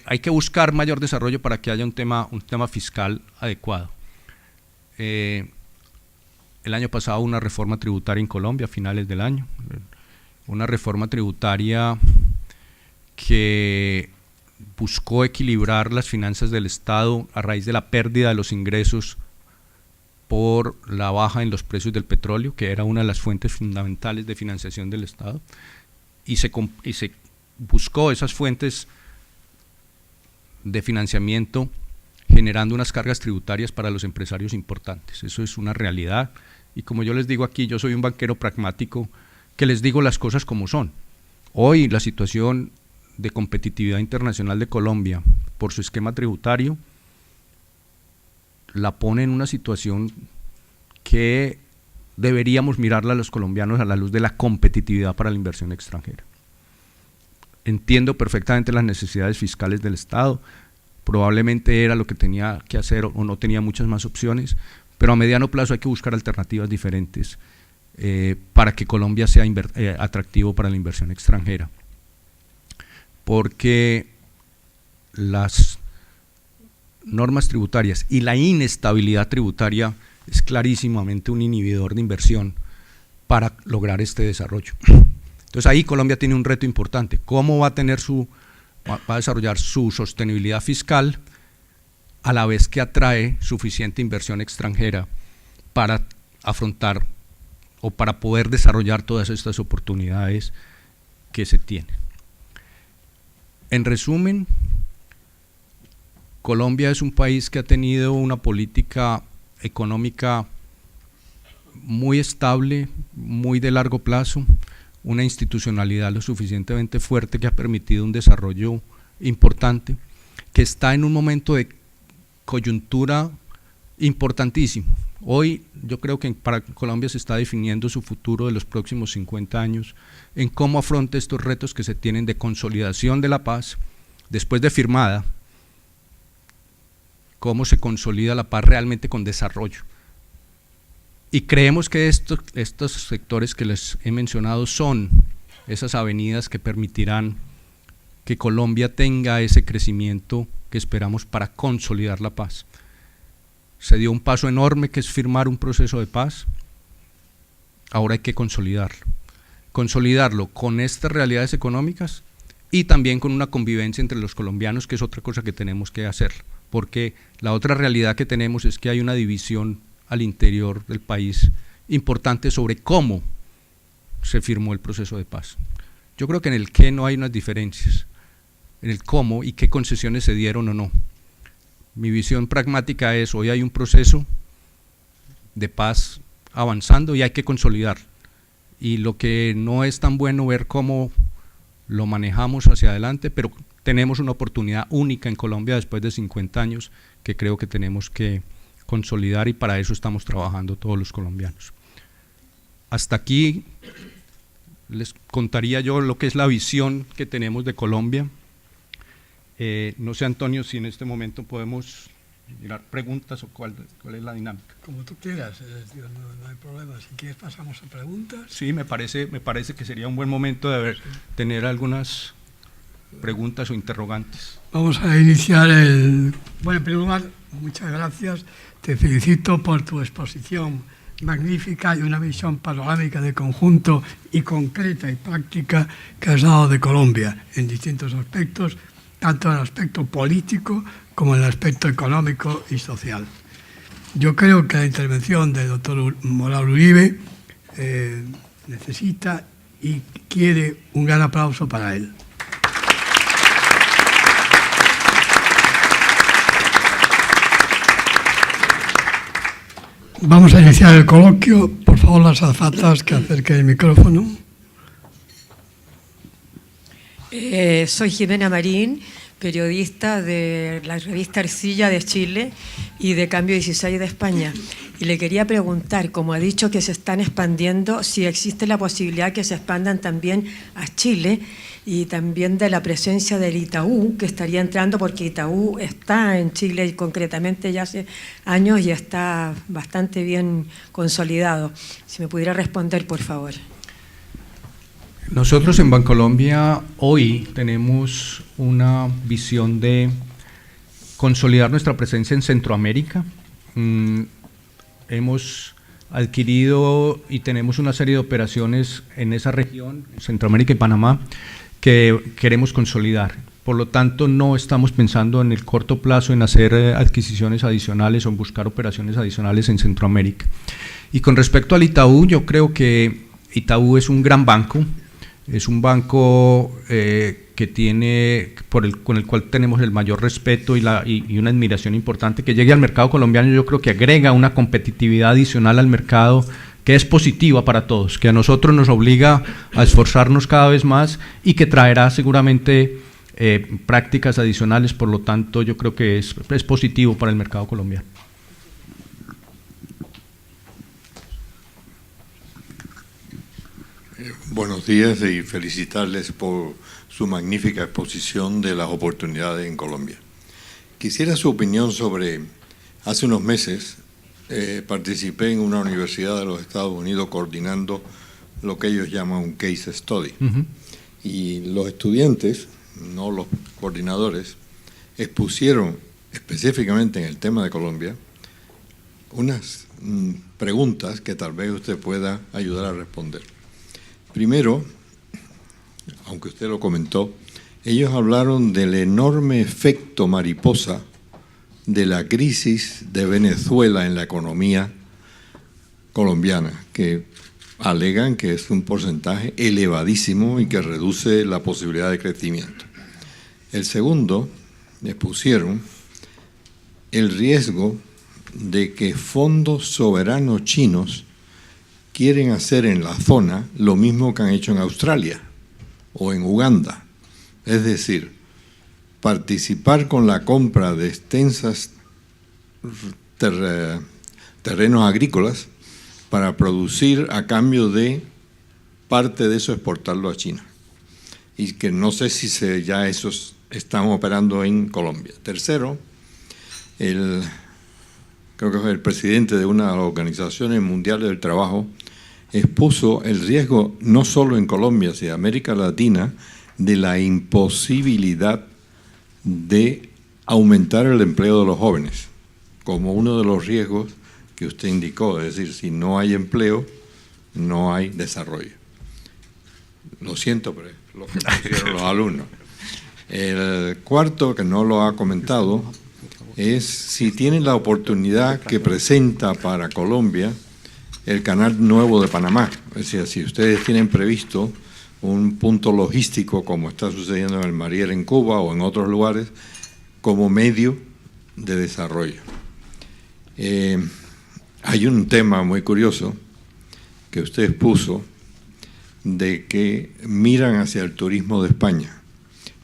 Speaker 5: hay que buscar mayor desarrollo para que haya un tema fiscal adecuado. El año pasado una reforma tributaria en Colombia a finales del año, una reforma tributaria que buscó equilibrar las finanzas del Estado a raíz de la pérdida de los ingresos por la baja en los precios del petróleo, que era una de las fuentes fundamentales de financiación del Estado, y se buscó esas fuentes de financiamiento generando unas cargas tributarias para los empresarios importantes. Eso es una realidad, y como yo les digo aquí, yo soy un banquero pragmático que les digo las cosas como son. Hoy la situación de competitividad internacional de Colombia por su esquema tributario la pone en una situación que deberíamos mirarla a los colombianos a la luz de la competitividad para la inversión extranjera. Entiendo perfectamente las necesidades fiscales del Estado, probablemente era lo que tenía que hacer o no tenía muchas más opciones, pero a mediano plazo hay que buscar alternativas diferentes para que Colombia sea atractivo para la inversión extranjera, porque las normas tributarias y la inestabilidad tributaria es clarísimamente un inhibidor de inversión para lograr este desarrollo. Entonces ahí Colombia tiene un reto importante. ¿Cómo va a desarrollar su sostenibilidad fiscal a la vez que atrae suficiente inversión extranjera para afrontar o para poder desarrollar todas estas oportunidades que se tienen? En resumen, Colombia es un país que ha tenido una política económica muy estable, muy de largo plazo, una institucionalidad lo suficientemente fuerte que ha permitido un desarrollo importante, que está en un momento de coyuntura importantísimo. Hoy yo creo que para Colombia se está definiendo su futuro de los próximos 50 años en cómo afronta estos retos que se tienen de consolidación de la paz después de firmada, cómo se consolida la paz realmente con desarrollo. Y creemos que estos sectores que les he mencionado son esas avenidas que permitirán que Colombia tenga ese crecimiento que esperamos para consolidar la paz. Se dio un paso enorme que es firmar un proceso de paz, ahora hay que consolidarlo con estas realidades económicas y también con una convivencia entre los colombianos, que es otra cosa que tenemos que hacer. porque la otra realidad que tenemos es que hay una división al interior del país importante sobre cómo se firmó el proceso de paz. Yo creo que en el qué no hay unas diferencias, en el cómo y qué concesiones se dieron o no. Mi visión pragmática es: hoy hay un proceso de paz avanzando y hay que consolidar, y lo que no es tan bueno ver cómo lo manejamos hacia adelante, pero tenemos una oportunidad única en Colombia después de 50 años que creo que tenemos que consolidar, y para eso estamos trabajando todos los colombianos. Hasta aquí les contaría yo lo que es la visión que tenemos de Colombia. No sé, Antonio, si en este momento podemos mirar preguntas o cuál es la dinámica.
Speaker 1: Como tú quieras, no hay problema. Si quieres pasamos a preguntas.
Speaker 5: Sí, me parece que sería un buen momento de tener algunas preguntas o interrogantes.
Speaker 1: Vamos a iniciar el... Bueno, en primer lugar, muchas gracias. Te felicito por tu exposición magnífica y una visión panorámica de conjunto y concreta y práctica que has dado de Colombia en distintos aspectos, tanto en el aspecto político como en el aspecto económico y social. Yo creo que la intervención del doctor Moral Uribe necesita y quiere un gran aplauso para él. Vamos a iniciar el coloquio. Por favor, las azafatas que acerquen el micrófono.
Speaker 6: Soy Jimena Marín, periodista de la revista Arcilla de Chile y de Cambio 16 de España. Y le quería preguntar, como ha dicho que se están expandiendo, si existe la posibilidad que se expandan también a Chile, y también de la presencia del Itaú, que estaría entrando, porque Itaú está en Chile concretamente ya hace años y está bastante bien consolidado. Si me pudiera responder, por favor.
Speaker 5: Nosotros en Bancolombia hoy tenemos una visión de consolidar nuestra presencia en Centroamérica. Hemos adquirido y tenemos una serie de operaciones en esa región, Centroamérica y Panamá, que queremos consolidar. Por lo tanto, no estamos pensando en el corto plazo en hacer adquisiciones adicionales o en buscar operaciones adicionales en Centroamérica. Y con respecto al Itaú, yo creo que Itaú es un gran banco, es un banco que tiene, con el cual tenemos el mayor respeto y una admiración importante. Que llegue al mercado colombiano, yo creo que agrega una competitividad adicional al mercado que es positiva para todos, que a nosotros nos obliga a esforzarnos cada vez más y que traerá seguramente prácticas adicionales. Por lo tanto, yo creo que es positivo para el mercado colombiano.
Speaker 7: Buenos días y felicitarles por su magnífica exposición de las oportunidades en Colombia. Quisiera su opinión sobre, hace unos meses participé en una universidad de los Estados Unidos coordinando lo que ellos llaman un case study. Y los estudiantes, no los coordinadores, expusieron específicamente en el tema de Colombia unas preguntas que tal vez usted pueda ayudar a responder. Primero, aunque usted lo comentó, ellos hablaron del enorme efecto mariposa de la crisis de Venezuela en la economía colombiana, que alegan que es un porcentaje elevadísimo y que reduce la posibilidad de crecimiento. El segundo, expusieron el riesgo de que fondos soberanos chinos quieren hacer en la zona lo mismo que han hecho en Australia o en Uganda, es decir, participar con la compra de extensas terrenos agrícolas para producir a cambio de parte de eso exportarlo a China. Y que no sé si ya esos están operando en Colombia. Tercero, creo que fue el presidente de una de las organizaciones mundiales del trabajo, expuso el riesgo no solo en Colombia, sino en América Latina, de la imposibilidad de aumentar el empleo de los jóvenes, como uno de los riesgos que usted indicó, es decir, si no hay empleo, no hay desarrollo. Lo siento, pero es lo que pusieron los alumnos. El cuarto, que no lo ha comentado, es si tienen la oportunidad que presenta para Colombia el canal nuevo de Panamá. Es decir, si ustedes tienen previsto un punto logístico, como está sucediendo en el Mariel en Cuba o en otros lugares, como medio de desarrollo. Hay un tema muy curioso que usted puso, de que miran hacia el turismo de España.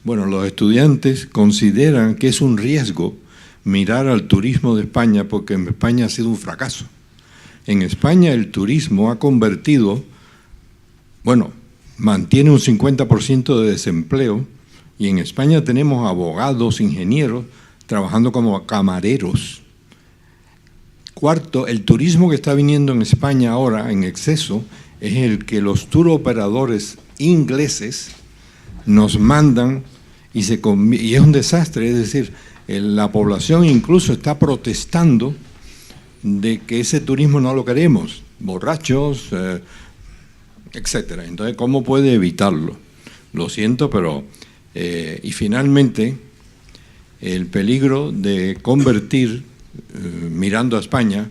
Speaker 7: Bueno, los estudiantes consideran que es un riesgo mirar al turismo de España porque en España ha sido un fracaso. En España el turismo ha convertido, bueno, mantiene un 50% de desempleo, y en España tenemos abogados, ingenieros, trabajando como camareros. Cuarto, el turismo que está viniendo en España ahora en exceso es el que los tour operadores ingleses nos mandan y es un desastre. Es decir, la población incluso está protestando de que ese turismo no lo queremos, borrachos, etcétera. Entonces, ¿cómo puede evitarlo? Lo siento, pero y finalmente el peligro de convertir, mirando a España,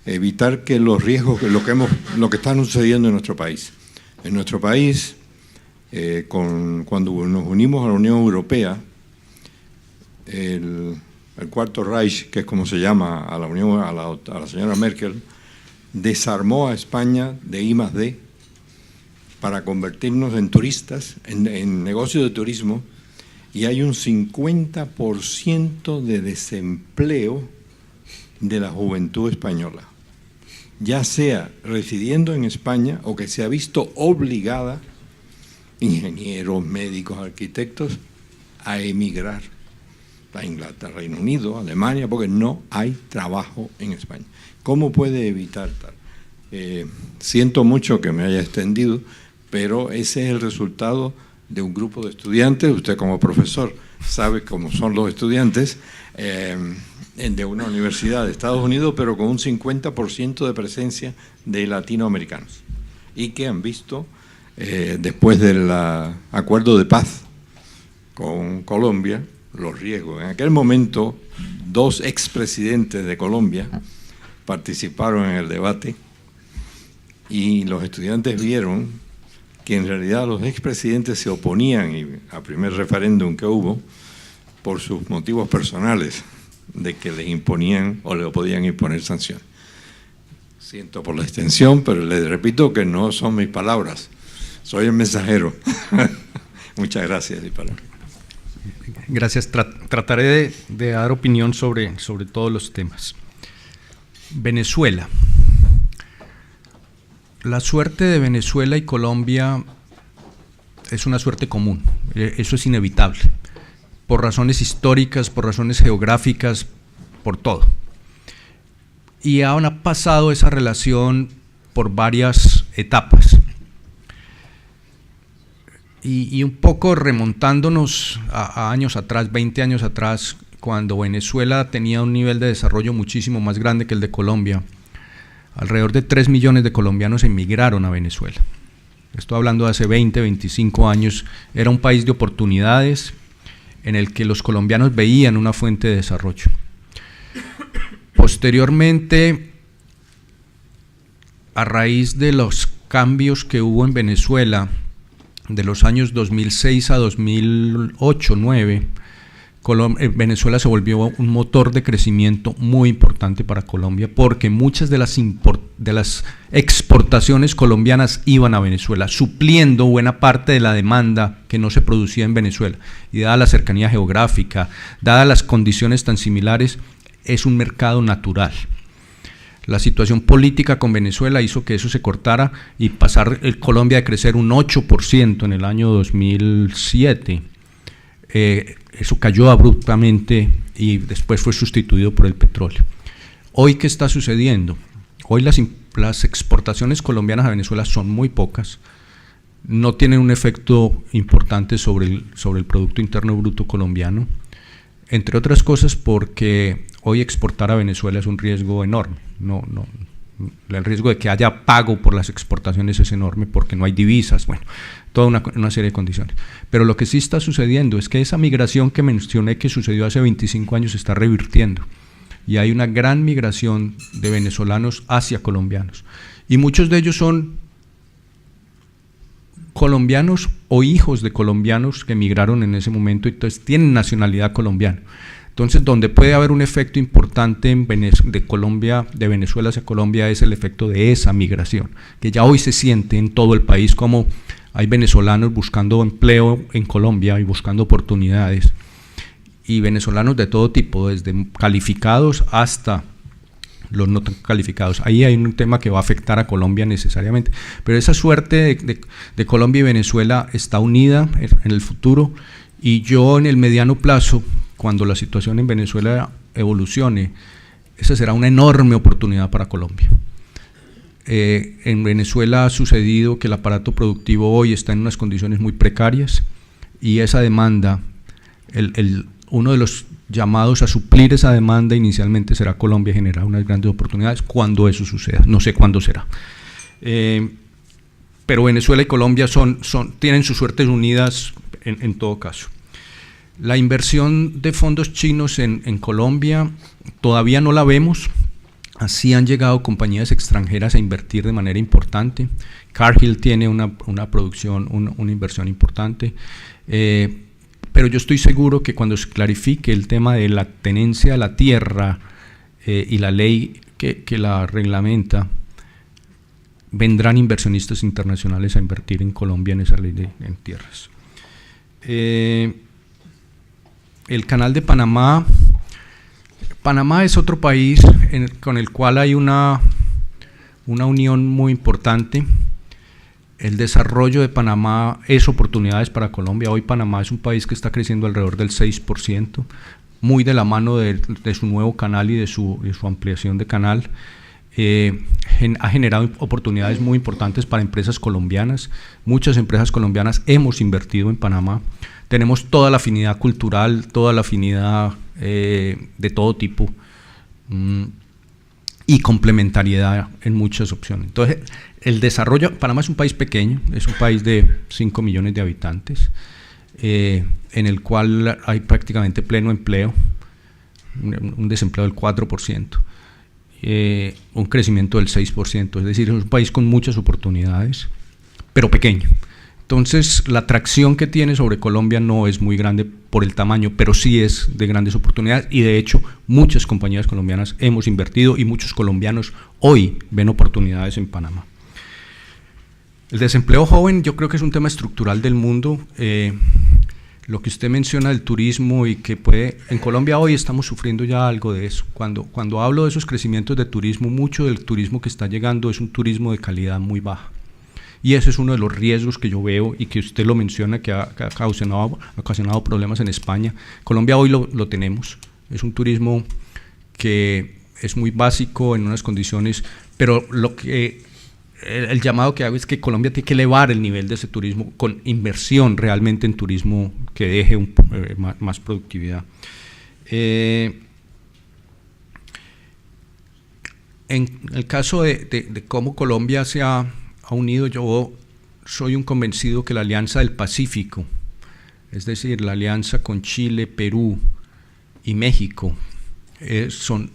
Speaker 7: evitar que los riesgos, lo que está sucediendo en nuestro país. En nuestro país, cuando nos unimos a la Unión Europea, el Cuarto Reich, que es como se llama a la señora Merkel, desarmó a España de I+D para convertirnos en turistas, en negocios de turismo, y hay un 50% de desempleo de la juventud española, ya sea residiendo en España o que se ha visto obligada, ingenieros, médicos, arquitectos, a emigrar a Inglaterra, Reino Unido, Alemania, porque no hay trabajo en España. ¿Cómo puede evitar tal? Siento mucho que me haya extendido, pero ese es el resultado de un grupo de estudiantes. Usted como profesor sabe cómo son los estudiantes de una universidad de Estados Unidos, pero con un 50% de presencia de latinoamericanos, y que han visto, después del acuerdo de paz con Colombia, los riesgos. En aquel momento, 2 expresidentes de Colombia participaron en el debate y los estudiantes vieron que en realidad los expresidentes se oponían al primer referéndum que hubo por sus motivos personales, de que les imponían o le podían imponer sanciones. Siento por la extensión, pero les repito que no son mis palabras, soy el mensajero. Muchas gracias.
Speaker 5: Gracias. Trataré de dar opinión sobre todos los temas. Venezuela. La suerte de Venezuela y Colombia es una suerte común, eso es inevitable, por razones históricas, por razones geográficas, por todo. Y ha pasado esa relación por varias etapas. Y un poco remontándonos a años atrás, 20 años atrás, cuando Venezuela tenía un nivel de desarrollo muchísimo más grande que el de Colombia, alrededor de 3 millones de colombianos emigraron a Venezuela. Estoy hablando de hace 20, 25 años. Era un país de oportunidades en el que los colombianos veían una fuente de desarrollo. Posteriormente, a raíz de los cambios que hubo en Venezuela, de los años 2006 a 2008-2009, Venezuela se volvió un motor de crecimiento muy importante para Colombia, porque muchas de las exportaciones colombianas iban a Venezuela, supliendo buena parte de la demanda que no se producía en Venezuela. Y dada la cercanía geográfica, dadas las condiciones tan similares, es un mercado natural. La situación política con Venezuela hizo que eso se cortara y pasar Colombia de crecer un 8% en el año 2007. Eso cayó abruptamente y después fue sustituido por el petróleo. ¿Hoy qué está sucediendo? Hoy las exportaciones colombianas a Venezuela son muy pocas, no tienen un efecto importante sobre el Producto Interno Bruto colombiano, entre otras cosas porque hoy exportar a Venezuela es un riesgo enorme. No El riesgo de que haya pago por las exportaciones es enorme porque no hay divisas, bueno, toda una serie de condiciones. Pero lo que sí está sucediendo es que esa migración que mencioné que sucedió hace 25 años se está revirtiendo y hay una gran migración de venezolanos hacia colombianos. Y muchos de ellos son colombianos o hijos de colombianos que emigraron en ese momento y entonces tienen nacionalidad colombiana. Entonces, donde puede haber un efecto importante de Colombia, de Venezuela hacia Colombia, es el efecto de esa migración, que ya hoy se siente en todo el país, como hay venezolanos buscando empleo en Colombia y buscando oportunidades, y venezolanos de todo tipo, desde calificados hasta los no tan calificados. Ahí hay un tema que va a afectar a Colombia necesariamente, pero esa suerte de Colombia y Venezuela está unida en el futuro, y yo en el mediano plazo, cuando la situación en Venezuela evolucione, esa será una enorme oportunidad para Colombia. En Venezuela ha sucedido que el aparato productivo hoy está en unas condiciones muy precarias y esa demanda, uno de los llamados a suplir esa demanda inicialmente será Colombia, generar unas grandes oportunidades cuando eso suceda, no sé cuándo será. Pero Venezuela y Colombia tienen sus suertes unidas en todo caso. La inversión de fondos chinos en Colombia todavía no la vemos, así han llegado compañías extranjeras a invertir de manera importante. Cargill tiene una producción, una inversión importante, pero yo estoy seguro que cuando se clarifique el tema de la tenencia de la tierra y la ley que la reglamenta, vendrán inversionistas internacionales a invertir en Colombia en esa ley en tierras. El canal de Panamá es otro país con el cual hay una unión muy importante. El desarrollo de Panamá es oportunidades para Colombia. Hoy Panamá es un país que está creciendo alrededor del 6%, muy de la mano de su nuevo canal y de su ampliación de canal. Ha generado oportunidades muy importantes para empresas colombianas. Muchas empresas colombianas hemos invertido en Panamá. Tenemos toda la afinidad cultural, toda la afinidad de todo tipo y complementariedad en muchas opciones. Entonces, el desarrollo, Panamá es un país pequeño, es un país de 5 millones de habitantes, en el cual hay prácticamente pleno empleo, un desempleo del 4%, un crecimiento del 6%, es decir, es un país con muchas oportunidades, pero pequeño. Entonces, la atracción que tiene sobre Colombia no es muy grande por el tamaño, pero sí es de grandes oportunidades y de hecho muchas compañías colombianas hemos invertido y muchos colombianos hoy ven oportunidades en Panamá. El desempleo joven yo creo que es un tema estructural del mundo. Lo que usted menciona del turismo y que en Colombia hoy estamos sufriendo ya algo de eso. Cuando hablo de esos crecimientos de turismo, mucho del turismo que está llegando es un turismo de calidad muy baja. Y ese es uno de los riesgos que yo veo y que usted lo menciona, que ha ocasionado problemas en España. Colombia hoy lo tenemos, es un turismo que es muy básico en unas condiciones, pero el llamado que hago es que Colombia tiene que elevar el nivel de ese turismo con inversión realmente en turismo que deje más productividad. En el caso de cómo Colombia se ha unido, yo soy un convencido que la Alianza del Pacífico, es decir, la alianza con Chile, Perú y México, son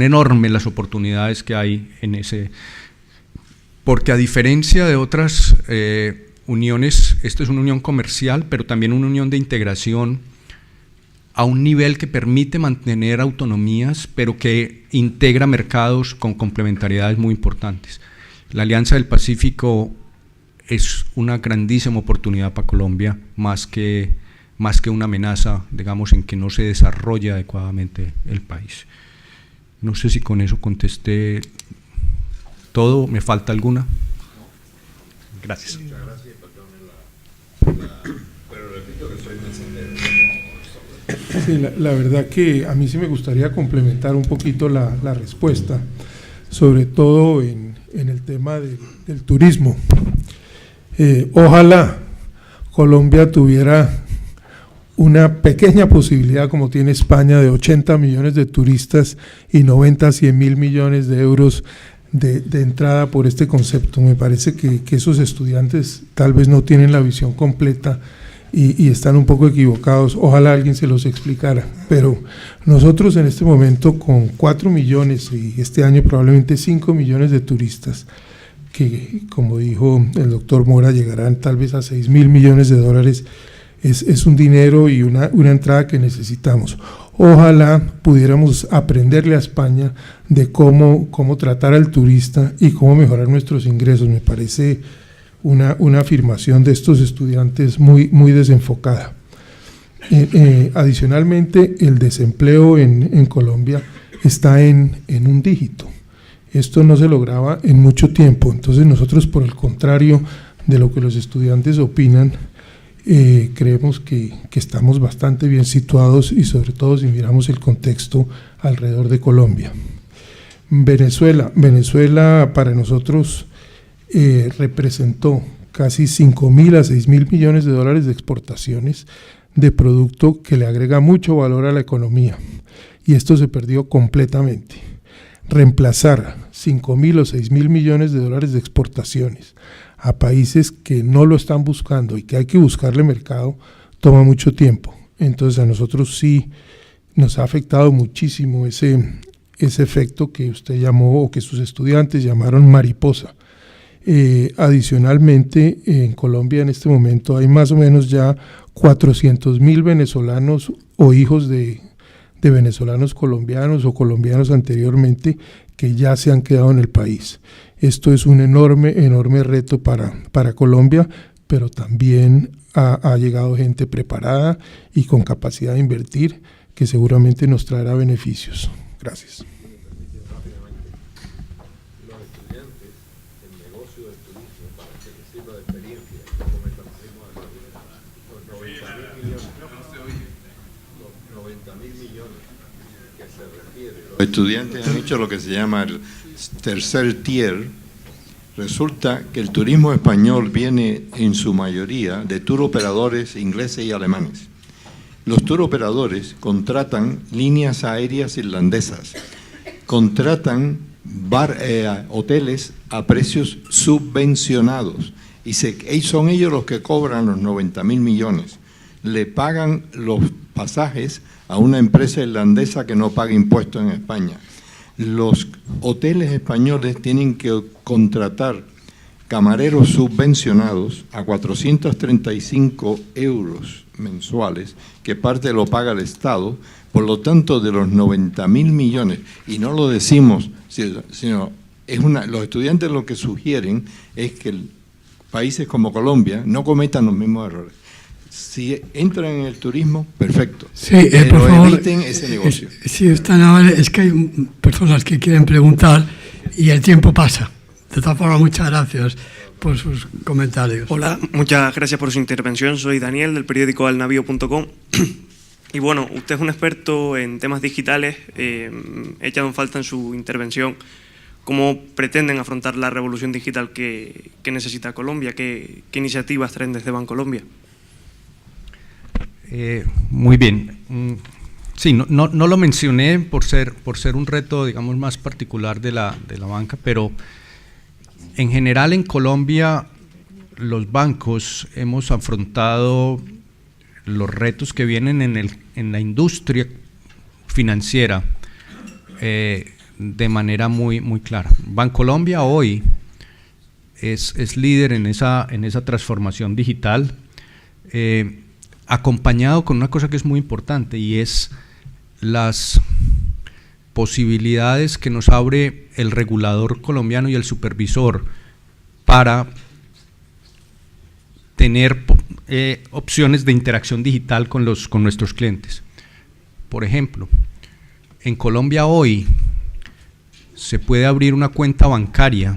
Speaker 5: enormes las oportunidades que hay en ese, porque a diferencia de otras uniones, esta es una unión comercial, pero también una unión de integración a un nivel que permite mantener autonomías, pero que integra mercados con complementariedades muy importantes. La Alianza del Pacífico es una grandísima oportunidad para Colombia, más que una amenaza, digamos, en que no se desarrolle adecuadamente el país. No sé si con eso contesté todo, ¿me falta alguna? Gracias.
Speaker 8: Muchas gracias, pero repito que soy mensajero.
Speaker 9: Sí, la verdad que a mí sí me gustaría complementar un poquito la respuesta, sobre todo en el tema del turismo. Ojalá Colombia tuviera una pequeña posibilidad como tiene España de 80 millones de turistas y 90 a 100 mil millones de euros de entrada por este concepto. Me parece que esos estudiantes tal vez no tienen la visión completa y están un poco equivocados. Ojalá alguien se los explicara, pero nosotros en este momento con 4 millones y este año probablemente 5 millones de turistas, que como dijo el doctor Mora llegarán tal vez a 6 mil millones de dólares, es un dinero y una entrada que necesitamos. Ojalá pudiéramos aprenderle a España de cómo tratar al turista y cómo mejorar nuestros ingresos. Me parece una afirmación de estos estudiantes muy desenfocada. Adicionalmente, el desempleo en Colombia está en un dígito. Esto no se lograba en mucho tiempo. Entonces nosotros, por el contrario de lo que los estudiantes opinan, creemos que estamos bastante bien situados y sobre todo si miramos el contexto alrededor de Colombia. Venezuela para nosotros representó casi 5.000 a 6.000 millones de dólares de exportaciones de producto que le agrega mucho valor a la economía y esto se perdió completamente. Reemplazar 5.000 o 6.000 millones de dólares de exportaciones a países que no lo están buscando y que hay que buscarle mercado toma mucho tiempo. Entonces a nosotros sí nos ha afectado muchísimo ese efecto que usted llamó o que sus estudiantes llamaron mariposa. Adicionalmente, en Colombia en este momento hay más o menos ya 400.000 venezolanos o hijos de venezolanos colombianos o colombianos anteriormente que ya se han quedado en el país. Esto es un enorme reto para Colombia, pero también ha llegado gente preparada y con capacidad de invertir que seguramente nos traerá beneficios. Gracias.
Speaker 7: Los estudiantes han hecho lo que se llama el tercer tier. Resulta que el turismo español viene en su mayoría de tour operadores ingleses y alemanes. Los tour operadores contratan líneas aéreas irlandesas, contratan hoteles a precios subvencionados y son ellos los que cobran los 90.000 millones. Le pagan los pasajes a una empresa irlandesa que no paga impuestos en España. Los hoteles españoles tienen que contratar camareros subvencionados a 435 euros mensuales, que parte lo paga el Estado. Por lo tanto, de los 90.000 millones, y no lo decimos, sino los estudiantes lo que sugieren es que países como Colombia no cometan los mismos errores. Si entran en el turismo, perfecto.
Speaker 1: Sí, por favor,
Speaker 7: eviten ese negocio.
Speaker 1: Sí, están amables. Es que hay personas que quieren preguntar y el tiempo pasa. De todas formas, muchas gracias por sus comentarios.
Speaker 10: Hola, muchas gracias por su intervención. Soy Daniel, del periódico alnavío.com. Y bueno, usted es un experto en temas digitales. He echado en falta en su intervención cómo pretenden afrontar la revolución digital que necesita Colombia. ¿Qué iniciativas traen desde Bancolombia?
Speaker 5: Muy bien. Sí, no lo mencioné por ser un reto, digamos, más particular de la banca, pero en general en Colombia los bancos hemos afrontado los retos que vienen en la industria financiera de manera muy clara. Bancolombia hoy es líder en esa transformación digital, acompañado con una cosa que es muy importante y es las posibilidades que nos abre el regulador colombiano y el supervisor para tener opciones de interacción digital con nuestros clientes. Por ejemplo, en Colombia hoy se puede abrir una cuenta bancaria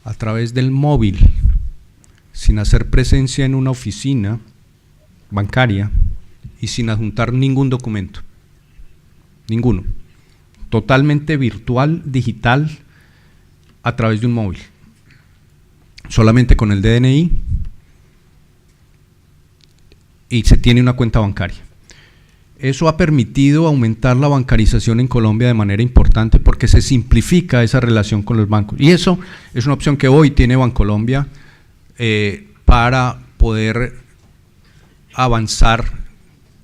Speaker 5: a través del móvil sin hacer presencia en una oficina bancaria y sin adjuntar ningún documento, ninguno, totalmente virtual, digital, a través de un móvil, solamente con el DNI y se tiene una cuenta bancaria. Eso ha permitido aumentar la bancarización en Colombia de manera importante porque se simplifica esa relación con los bancos. Y eso es una opción que hoy tiene Bancolombia para poder avanzar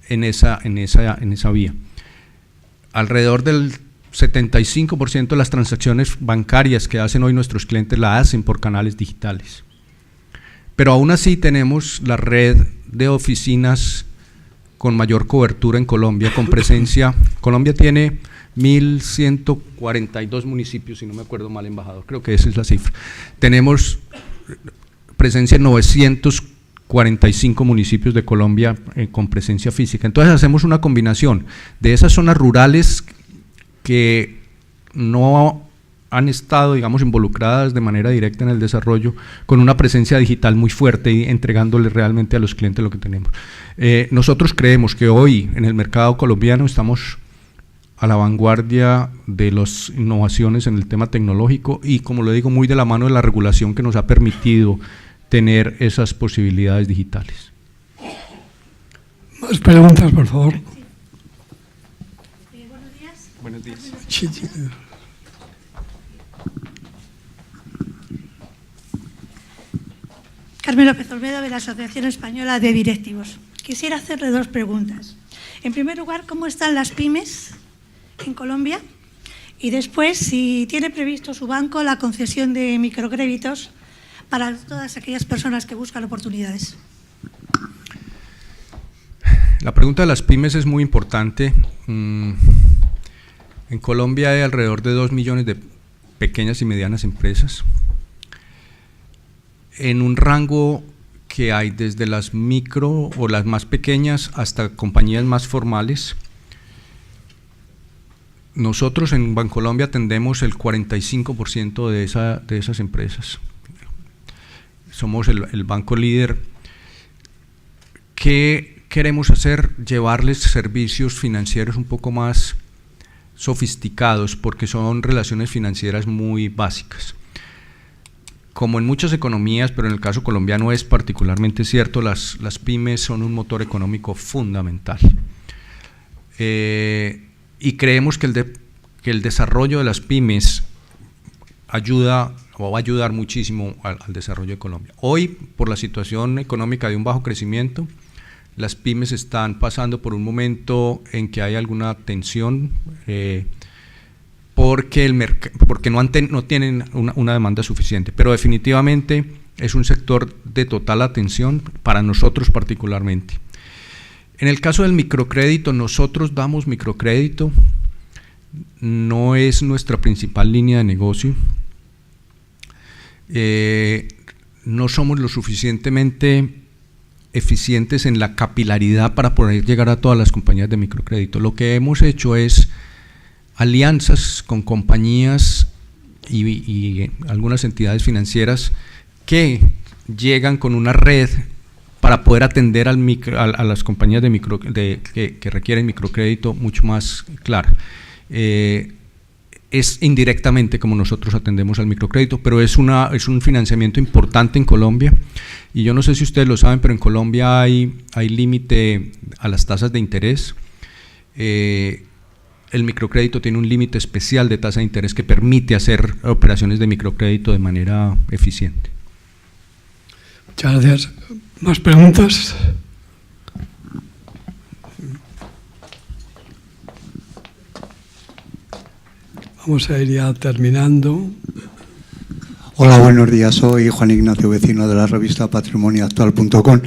Speaker 5: en esa vía. Alrededor del 75% de las transacciones bancarias que hacen hoy nuestros clientes la hacen por canales digitales. Pero aún así tenemos la red de oficinas con mayor cobertura en Colombia, con presencia. Colombia tiene 1.142 municipios, si no me acuerdo mal, embajador, creo que esa es la cifra. Tenemos presencia en 945 municipios de Colombia con presencia física. Entonces hacemos una combinación de esas zonas rurales que no han estado, digamos, involucradas de manera directa en el desarrollo, con una presencia digital muy fuerte y entregándole realmente a los clientes lo que tenemos. Nosotros creemos que hoy en el mercado colombiano estamos a la vanguardia de las innovaciones en el tema tecnológico y, como le digo, muy de la mano de la regulación que nos ha permitido tener esas posibilidades digitales.
Speaker 1: Más preguntas, por favor.
Speaker 11: Buenos días.
Speaker 5: Buenos días.
Speaker 1: Sí.
Speaker 11: Carmen López Olmedo, de la Asociación Española de Directivos. Quisiera hacerle dos preguntas. En primer lugar, ¿cómo están las pymes en Colombia? Y después, si tiene previsto su banco la concesión de microcréditos para todas aquellas personas que buscan oportunidades.
Speaker 5: La pregunta de las pymes es muy importante. En Colombia hay alrededor de 2 millones de pequeñas y medianas empresas, en un rango que hay desde las micro o las más pequeñas hasta compañías más formales. Nosotros en Bancolombia atendemos el 45% de esas empresas. Somos el banco líder. ¿Qué queremos hacer? Llevarles servicios financieros un poco más sofisticados, porque son relaciones financieras muy básicas. Como en muchas economías, pero en el caso colombiano es particularmente cierto, las pymes son un motor económico fundamental. Y creemos que el desarrollo de las pymes ayuda o va a ayudar muchísimo al desarrollo de Colombia. Hoy, por la situación económica de un bajo crecimiento, las pymes están pasando por un momento en que hay alguna tensión, porque no tienen una demanda suficiente, pero definitivamente es un sector de total atención para nosotros particularmente. En el caso del microcrédito, nosotros damos microcrédito, no es nuestra principal línea de negocio, no somos lo suficientemente eficientes en la capilaridad para poder llegar a todas las compañías de microcrédito. Lo que hemos hecho es alianzas con compañías y algunas entidades financieras que llegan con una red para poder atender a las compañías que requieren microcrédito mucho más clara. Es indirectamente como nosotros atendemos al microcrédito, pero es un financiamiento importante en Colombia, y yo no sé si ustedes lo saben, pero en Colombia hay límite a las tasas de interés. El microcrédito tiene un límite especial de tasa de interés que permite hacer operaciones de microcrédito de manera eficiente.
Speaker 1: Muchas gracias. ¿Más preguntas? Vamos a ir ya terminando.
Speaker 12: Hola, buenos días. Soy Juan Ignacio Vecino, de la revista patrimonioactual.com.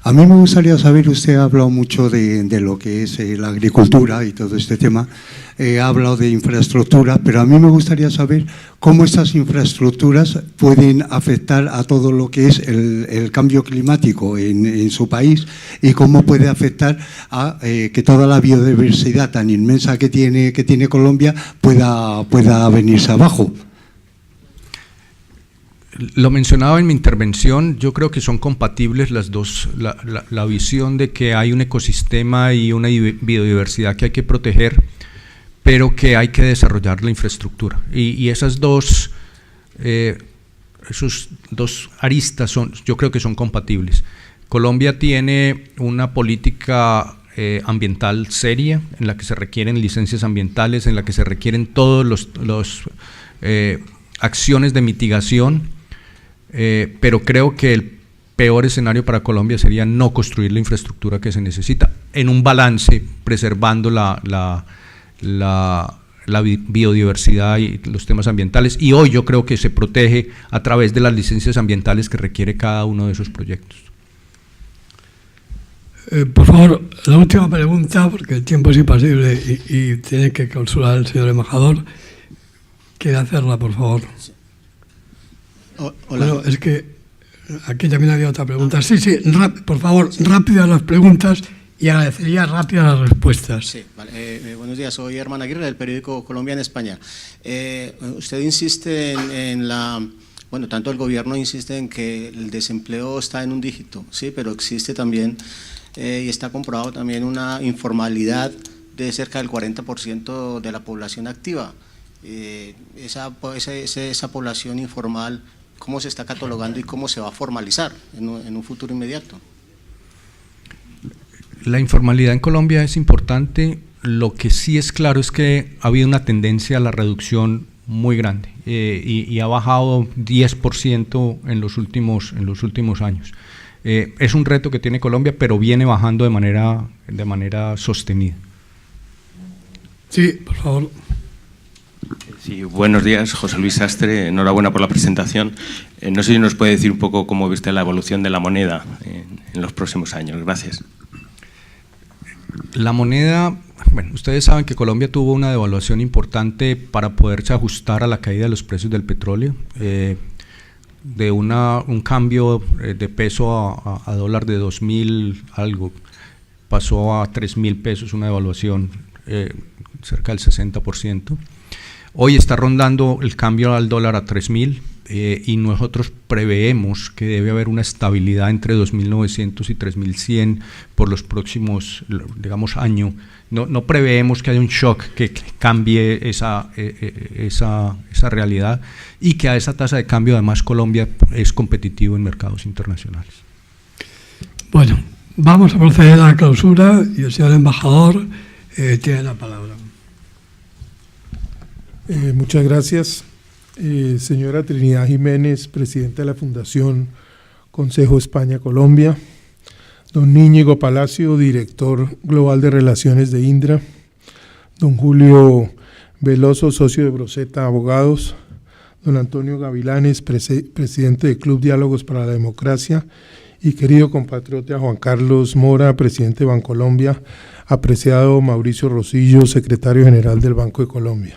Speaker 12: A mí me gustaría saber, usted ha hablado mucho de lo que es la agricultura y todo este tema, ha hablado de infraestructura, pero a mí me gustaría saber cómo estas infraestructuras pueden afectar a todo lo que es el cambio climático en su país, y cómo puede afectar a que toda la biodiversidad tan inmensa que tiene Colombia pueda venirse abajo.
Speaker 5: Lo mencionaba en mi intervención, yo creo que son compatibles las dos, la visión de que hay un ecosistema y una biodiversidad que hay que proteger, pero que hay que desarrollar la infraestructura. Y esas esos dos aristas yo creo que son compatibles. Colombia tiene una política ambiental seria, en la que se requieren licencias ambientales, en la que se requieren todos los acciones de mitigación, pero creo que el peor escenario para Colombia sería no construir la infraestructura que se necesita, en un balance, preservando la biodiversidad y los temas ambientales, y hoy yo creo que se protege a través de las licencias ambientales que requiere cada uno de esos proyectos.
Speaker 1: Por favor, la última pregunta, porque el tiempo es impasible y tiene que clausurar el señor embajador. ¿Quiere hacerla, por favor?
Speaker 13: Hola.
Speaker 1: Bueno, es que aquí también había otra pregunta. Sí, por favor, rápidas las preguntas y agradecería rápidas las respuestas.
Speaker 13: Sí, vale. Buenos días, soy Herman Aguirre del periódico Colombia en España. Usted insiste en bueno, tanto el gobierno insiste en que el desempleo está en un dígito, sí, pero existe también y está comprobado también una informalidad de cerca del 40% de la población activa. Esa población informal, ¿cómo se está catalogando y cómo se va a formalizar en un futuro inmediato?
Speaker 5: La informalidad en Colombia es importante. Lo que sí es claro es que ha habido una tendencia a la reducción muy grande y ha bajado 10% en los últimos años. Es un reto que tiene Colombia, pero viene bajando de manera sostenida.
Speaker 1: Sí, por favor.
Speaker 14: Sí, buenos días, José Luis Sastre, enhorabuena por la presentación. No sé si nos puede decir un poco cómo viste la evolución de la moneda en los próximos años. Gracias.
Speaker 5: La moneda, bueno, ustedes saben que Colombia tuvo una devaluación importante para poderse ajustar a la caída de los precios del petróleo, de un cambio de peso a dólar de 2.000 algo, pasó a 3.000 pesos, una devaluación cerca del 60%. Hoy está rondando el cambio al dólar a 3.000 y nosotros preveemos que debe haber una estabilidad entre 2.900 y 3.100 por los próximos, digamos, años. No preveemos que haya un shock que cambie esa realidad y que a esa tasa de cambio además Colombia es competitivo en mercados internacionales.
Speaker 1: Bueno, vamos a proceder a la clausura y el señor embajador tiene la palabra.
Speaker 9: Muchas gracias. Señora Trinidad Jiménez, presidenta de la Fundación Consejo España-Colombia, don Íñigo Palacio, director global de Relaciones de Indra, don Julio Veloso, socio de Broseta Abogados, don Antonio Gavilanes, presidente del Club Diálogos para la Democracia, y querido compatriota Juan Carlos Mora, presidente de Bancolombia, apreciado Mauricio Rosillo, secretario general del Banco de Colombia.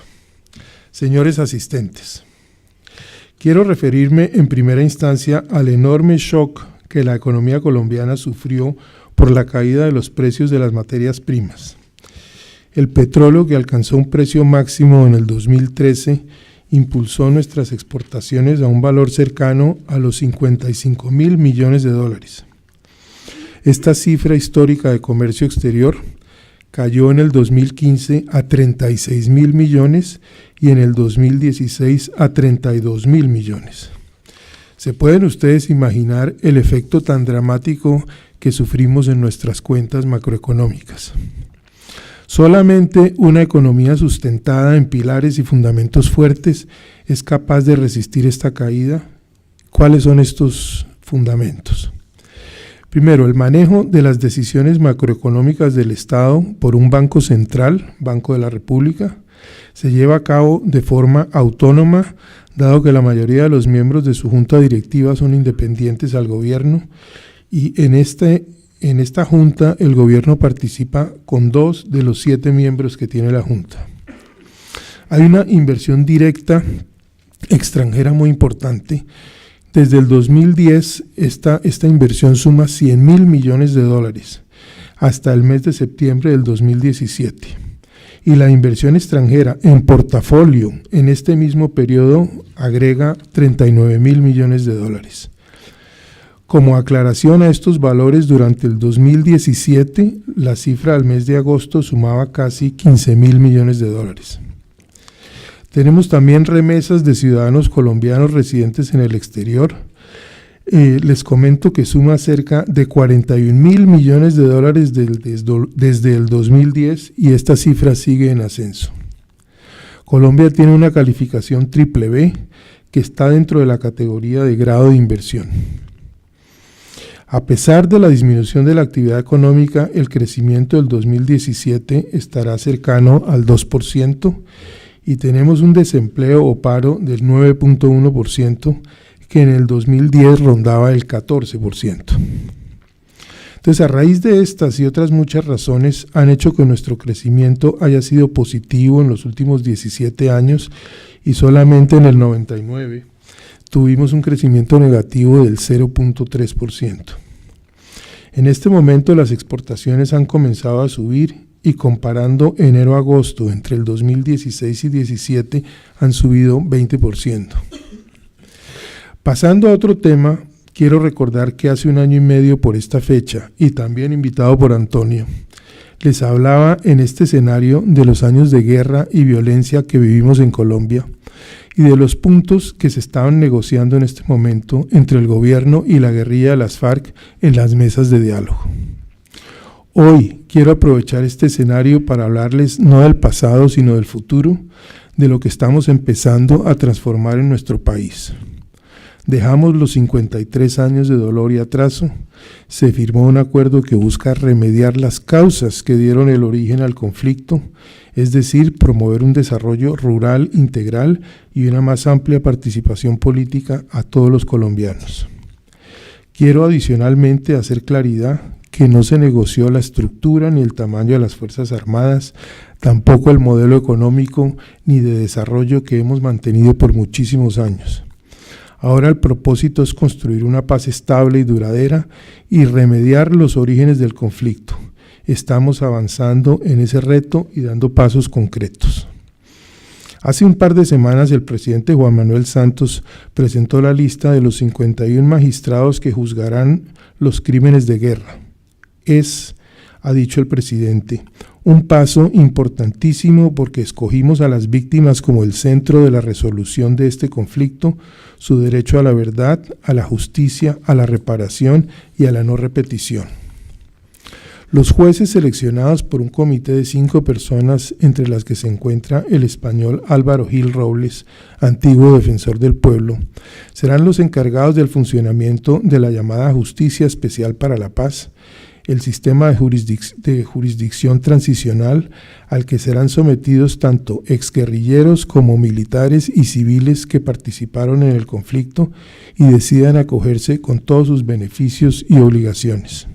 Speaker 9: Señores asistentes, quiero referirme en primera instancia al enorme shock que la economía colombiana sufrió por la caída de los precios de las materias primas. El petróleo, que alcanzó un precio máximo en el 2013, impulsó nuestras exportaciones a un valor cercano a los 55.000 millones de dólares. Esta cifra histórica de comercio exterior cayó en el 2015 a 36.000 millones y en el 2016 a 32.000 millones. ¿Se pueden ustedes imaginar el efecto tan dramático que sufrimos en nuestras cuentas macroeconómicas? Solamente una economía sustentada en pilares y fundamentos fuertes es capaz de resistir esta caída. ¿Cuáles son estos fundamentos? Primero, el manejo de las decisiones macroeconómicas del Estado por un Banco Central, Banco de la República, se lleva a cabo de forma autónoma, dado que la mayoría de los miembros de su junta directiva son independientes al gobierno, y en esta junta el gobierno participa con 2 de los 7 miembros que tiene la junta. Hay una inversión directa extranjera muy importante. Desde el 2010 esta inversión suma 100.000 millones de dólares hasta el mes de septiembre del 2017. Y la inversión extranjera en portafolio en este mismo periodo agrega 39.000 millones de dólares. Como aclaración a estos valores, durante el 2017 la cifra al mes de agosto sumaba casi 15.000 millones de dólares. Tenemos también remesas de ciudadanos colombianos residentes en el exterior. les comento que suma cerca de 41.000 millones de dólares desde el 2010 y esta cifra sigue en ascenso. Colombia tiene una calificación BBB que está dentro de la categoría de grado de inversión. A pesar de la disminución de la actividad económica, el crecimiento del 2017 estará cercano al 2% y tenemos un desempleo o paro del 9.1%, que en el 2010 rondaba el 14%. Entonces, a raíz de estas y otras muchas razones han hecho que nuestro crecimiento haya sido positivo en los últimos 17 años y solamente en el 99 tuvimos un crecimiento negativo del 0.3%. En este momento las exportaciones han comenzado a subir y comparando enero-agosto entre el 2016 y 2017 han subido 20%. Pasando a otro tema, quiero recordar que hace 1 año y medio por esta fecha, y también invitado por Antonio, les hablaba en este escenario de los años de guerra y violencia que vivimos en Colombia y de los puntos que se estaban negociando en este momento entre el gobierno y la guerrilla de las FARC en las mesas de diálogo. Hoy quiero aprovechar este escenario para hablarles no del pasado, sino del futuro, de lo que estamos empezando a transformar en nuestro país. Dejamos los 53 años de dolor y atraso, se firmó un acuerdo que busca remediar las causas que dieron el origen al conflicto, es decir, promover un desarrollo rural integral y una más amplia participación política a todos los colombianos. Quiero adicionalmente hacer claridad que no se negoció la estructura ni el tamaño de las Fuerzas Armadas, tampoco el modelo económico ni de desarrollo que hemos mantenido por muchísimos años. Ahora el propósito es construir una paz estable y duradera y remediar los orígenes del conflicto. Estamos avanzando en ese reto y dando pasos concretos. Hace un par de semanas el presidente Juan Manuel Santos presentó la lista de los 51 magistrados que juzgarán los crímenes de guerra. Es, ha dicho el presidente, un paso importantísimo porque escogimos a las víctimas como el centro de la resolución de este conflicto, su derecho a la verdad, a la justicia, a la reparación y a la no repetición. Los jueces seleccionados por un comité de 5 personas, entre las que se encuentra el español Álvaro Gil Robles, antiguo defensor del pueblo, serán los encargados del funcionamiento de la llamada Justicia Especial para la Paz, el sistema de jurisdicción transicional al que serán sometidos tanto exguerrilleros como militares y civiles que participaron en el conflicto y decidan acogerse con todos sus beneficios y obligaciones.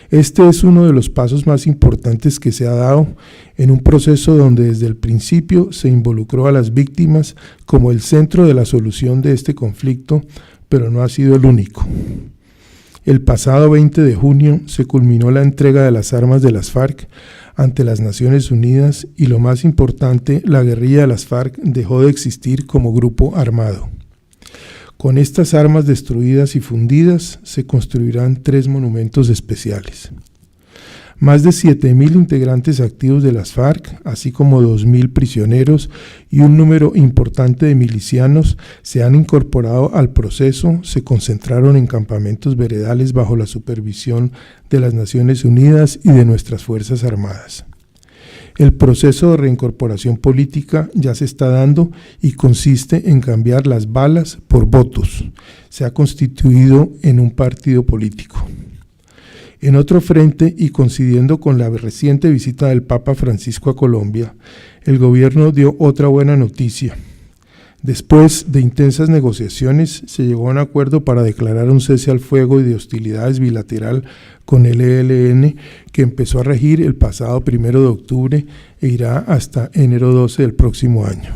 Speaker 9: Este es uno de los pasos más importantes que se ha dado en un proceso donde desde el principio se involucró a las víctimas como el centro de la solución de este conflicto, pero no ha sido el único. El pasado 20 de junio se culminó la entrega de las armas de las FARC ante las Naciones Unidas y lo más importante, la guerrilla de las FARC dejó de existir como grupo armado. Con estas armas destruidas y fundidas se construirán 3 monumentos especiales. Más de 7.000 integrantes activos de las FARC, así como 2.000 prisioneros y un número importante de milicianos se han incorporado al proceso, se concentraron en campamentos veredales bajo la supervisión de las Naciones Unidas y de nuestras Fuerzas Armadas. El proceso de reincorporación política ya se está dando y consiste en cambiar las balas por votos. Se ha constituido en un partido político. En otro frente, y coincidiendo con la reciente visita del Papa Francisco a Colombia, el gobierno dio otra buena noticia. Después de intensas negociaciones, se llegó a un acuerdo para declarar un cese al fuego y de hostilidades bilateral con el ELN, que empezó a regir el pasado 1 de octubre e irá hasta enero 12 del próximo año.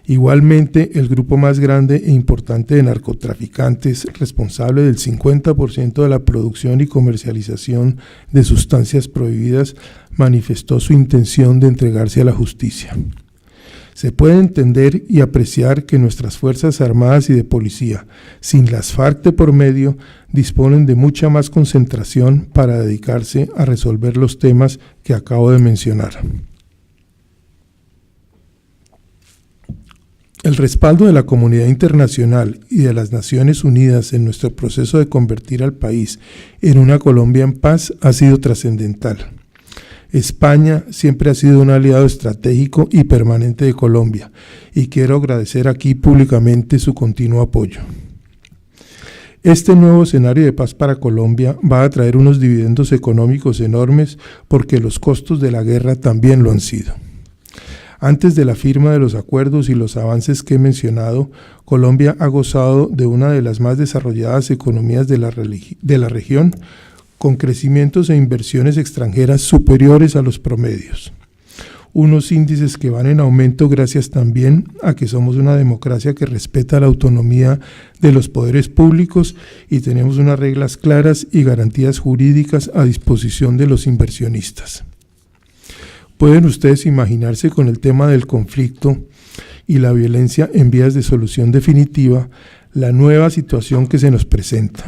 Speaker 9: Igualmente, el grupo más grande e importante de narcotraficantes, responsable del 50% de la producción y comercialización de sustancias prohibidas, manifestó su intención de entregarse a la justicia. Se puede entender y apreciar que nuestras Fuerzas Armadas y de Policía, sin las FARC de por medio, disponen de mucha más concentración para dedicarse a resolver los temas que acabo de mencionar. El respaldo de la comunidad internacional y de las Naciones Unidas en nuestro proceso de convertir al país en una Colombia en paz ha sido trascendental. España siempre ha sido un aliado estratégico y permanente de Colombia, y quiero agradecer aquí públicamente su continuo apoyo. Este nuevo escenario de paz para Colombia va a traer unos dividendos económicos enormes porque los costos de la guerra también lo han sido. Antes de la firma de los acuerdos y los avances que he mencionado, Colombia ha gozado de una de las más desarrolladas economías de la región, con crecimientos e inversiones extranjeras superiores a los promedios. Unos índices que van en aumento gracias también a que somos una democracia que respeta la autonomía de los poderes públicos y tenemos unas reglas claras y garantías jurídicas a disposición de los inversionistas. Pueden ustedes imaginarse con el tema del conflicto y la violencia en vías de solución definitiva, la nueva situación que se nos presenta.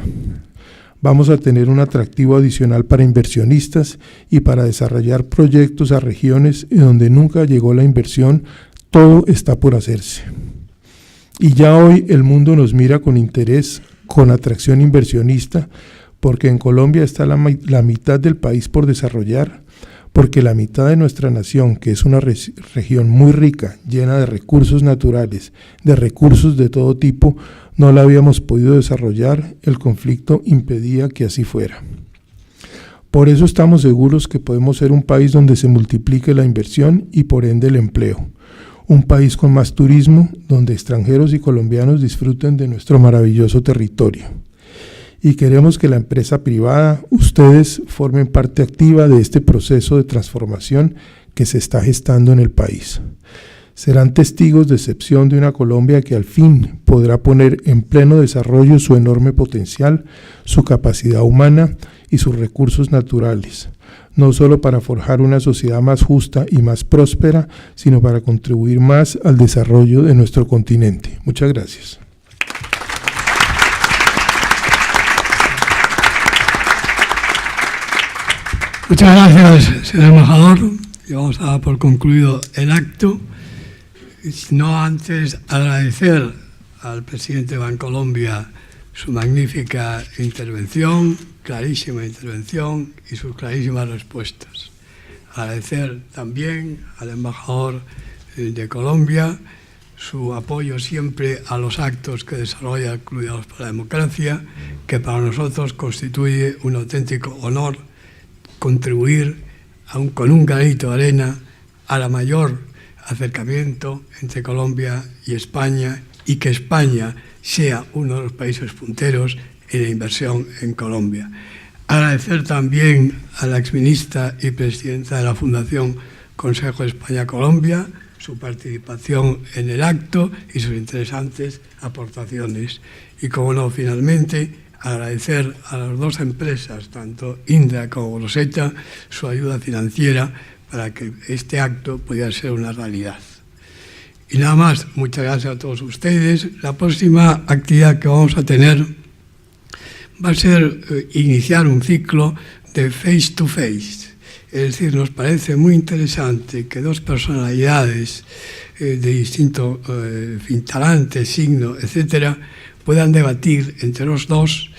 Speaker 9: Vamos a tener un atractivo adicional para inversionistas y para desarrollar proyectos a regiones en donde nunca llegó la inversión, todo está por hacerse. Y ya hoy el mundo nos mira con interés, con atracción inversionista, porque en Colombia está la mitad del país por desarrollar, porque la mitad de nuestra nación, que es una región muy rica, llena de recursos naturales, de recursos de todo tipo, no la habíamos podido desarrollar, el conflicto impedía que así fuera. Por eso estamos seguros que podemos ser un país donde se multiplique la inversión y por ende el empleo. Un país con más turismo, donde extranjeros y colombianos disfruten de nuestro maravilloso territorio. Y queremos que la empresa privada, ustedes, formen parte activa de este proceso de transformación que se está gestando en el país. Serán testigos de excepción de una Colombia que al fin podrá poner en pleno desarrollo su enorme potencial, su capacidad humana y sus recursos naturales, no solo para forjar una sociedad más justa y más próspera, sino para contribuir más al desarrollo de nuestro continente. Muchas gracias.
Speaker 1: Muchas gracias, señor embajador. Y vamos a dar por concluido el acto. No antes agradecer al presidente de Bancolombia su magnífica intervención, clarísima intervención y sus clarísimas respuestas. Agradecer también al embajador de Colombia su apoyo siempre a los actos que desarrolla el Club Diálogos por la Democracia, que para nosotros constituye un auténtico honor contribuir con un granito de arena a la mayor acercamiento entre Colombia y España, y que España sea uno de los países punteros en la inversión en Colombia. Agradecer también a la exministra y presidenta de la Fundación Consejo España-Colombia su participación en el acto y sus interesantes aportaciones. Y como no, finalmente, agradecer a las dos empresas, tanto Indra como Groseta, su ayuda financiera para que este acto pudiera ser una realidad. Y nada más, muchas gracias a todos ustedes. La próxima actividad que vamos a tener va a ser iniciar un ciclo de face to face. Es decir, nos parece muy interesante que dos personalidades de distinto talante, signo, etcétera, puedan debatir entre los dos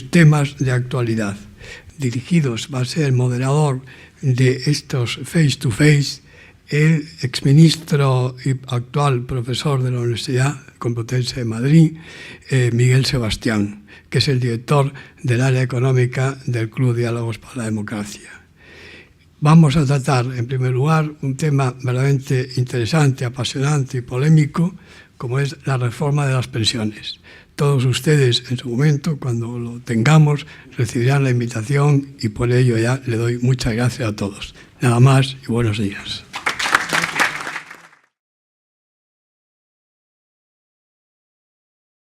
Speaker 1: temas de actualidad. Dirigidos, va a ser el moderador de estos face to face, el exministro y actual profesor de la Universidad Complutense de Madrid, Miguel Sebastián, que es el director del área económica del Club Diálogos por la Democracia. Vamos a tratar, en primer lugar, un tema verdaderamente interesante, apasionante y polémico, como es la reforma de las pensiones. Todos ustedes, en su momento, cuando lo tengamos, recibirán la invitación y por ello ya le doy muchas gracias a todos. Nada más y buenos días.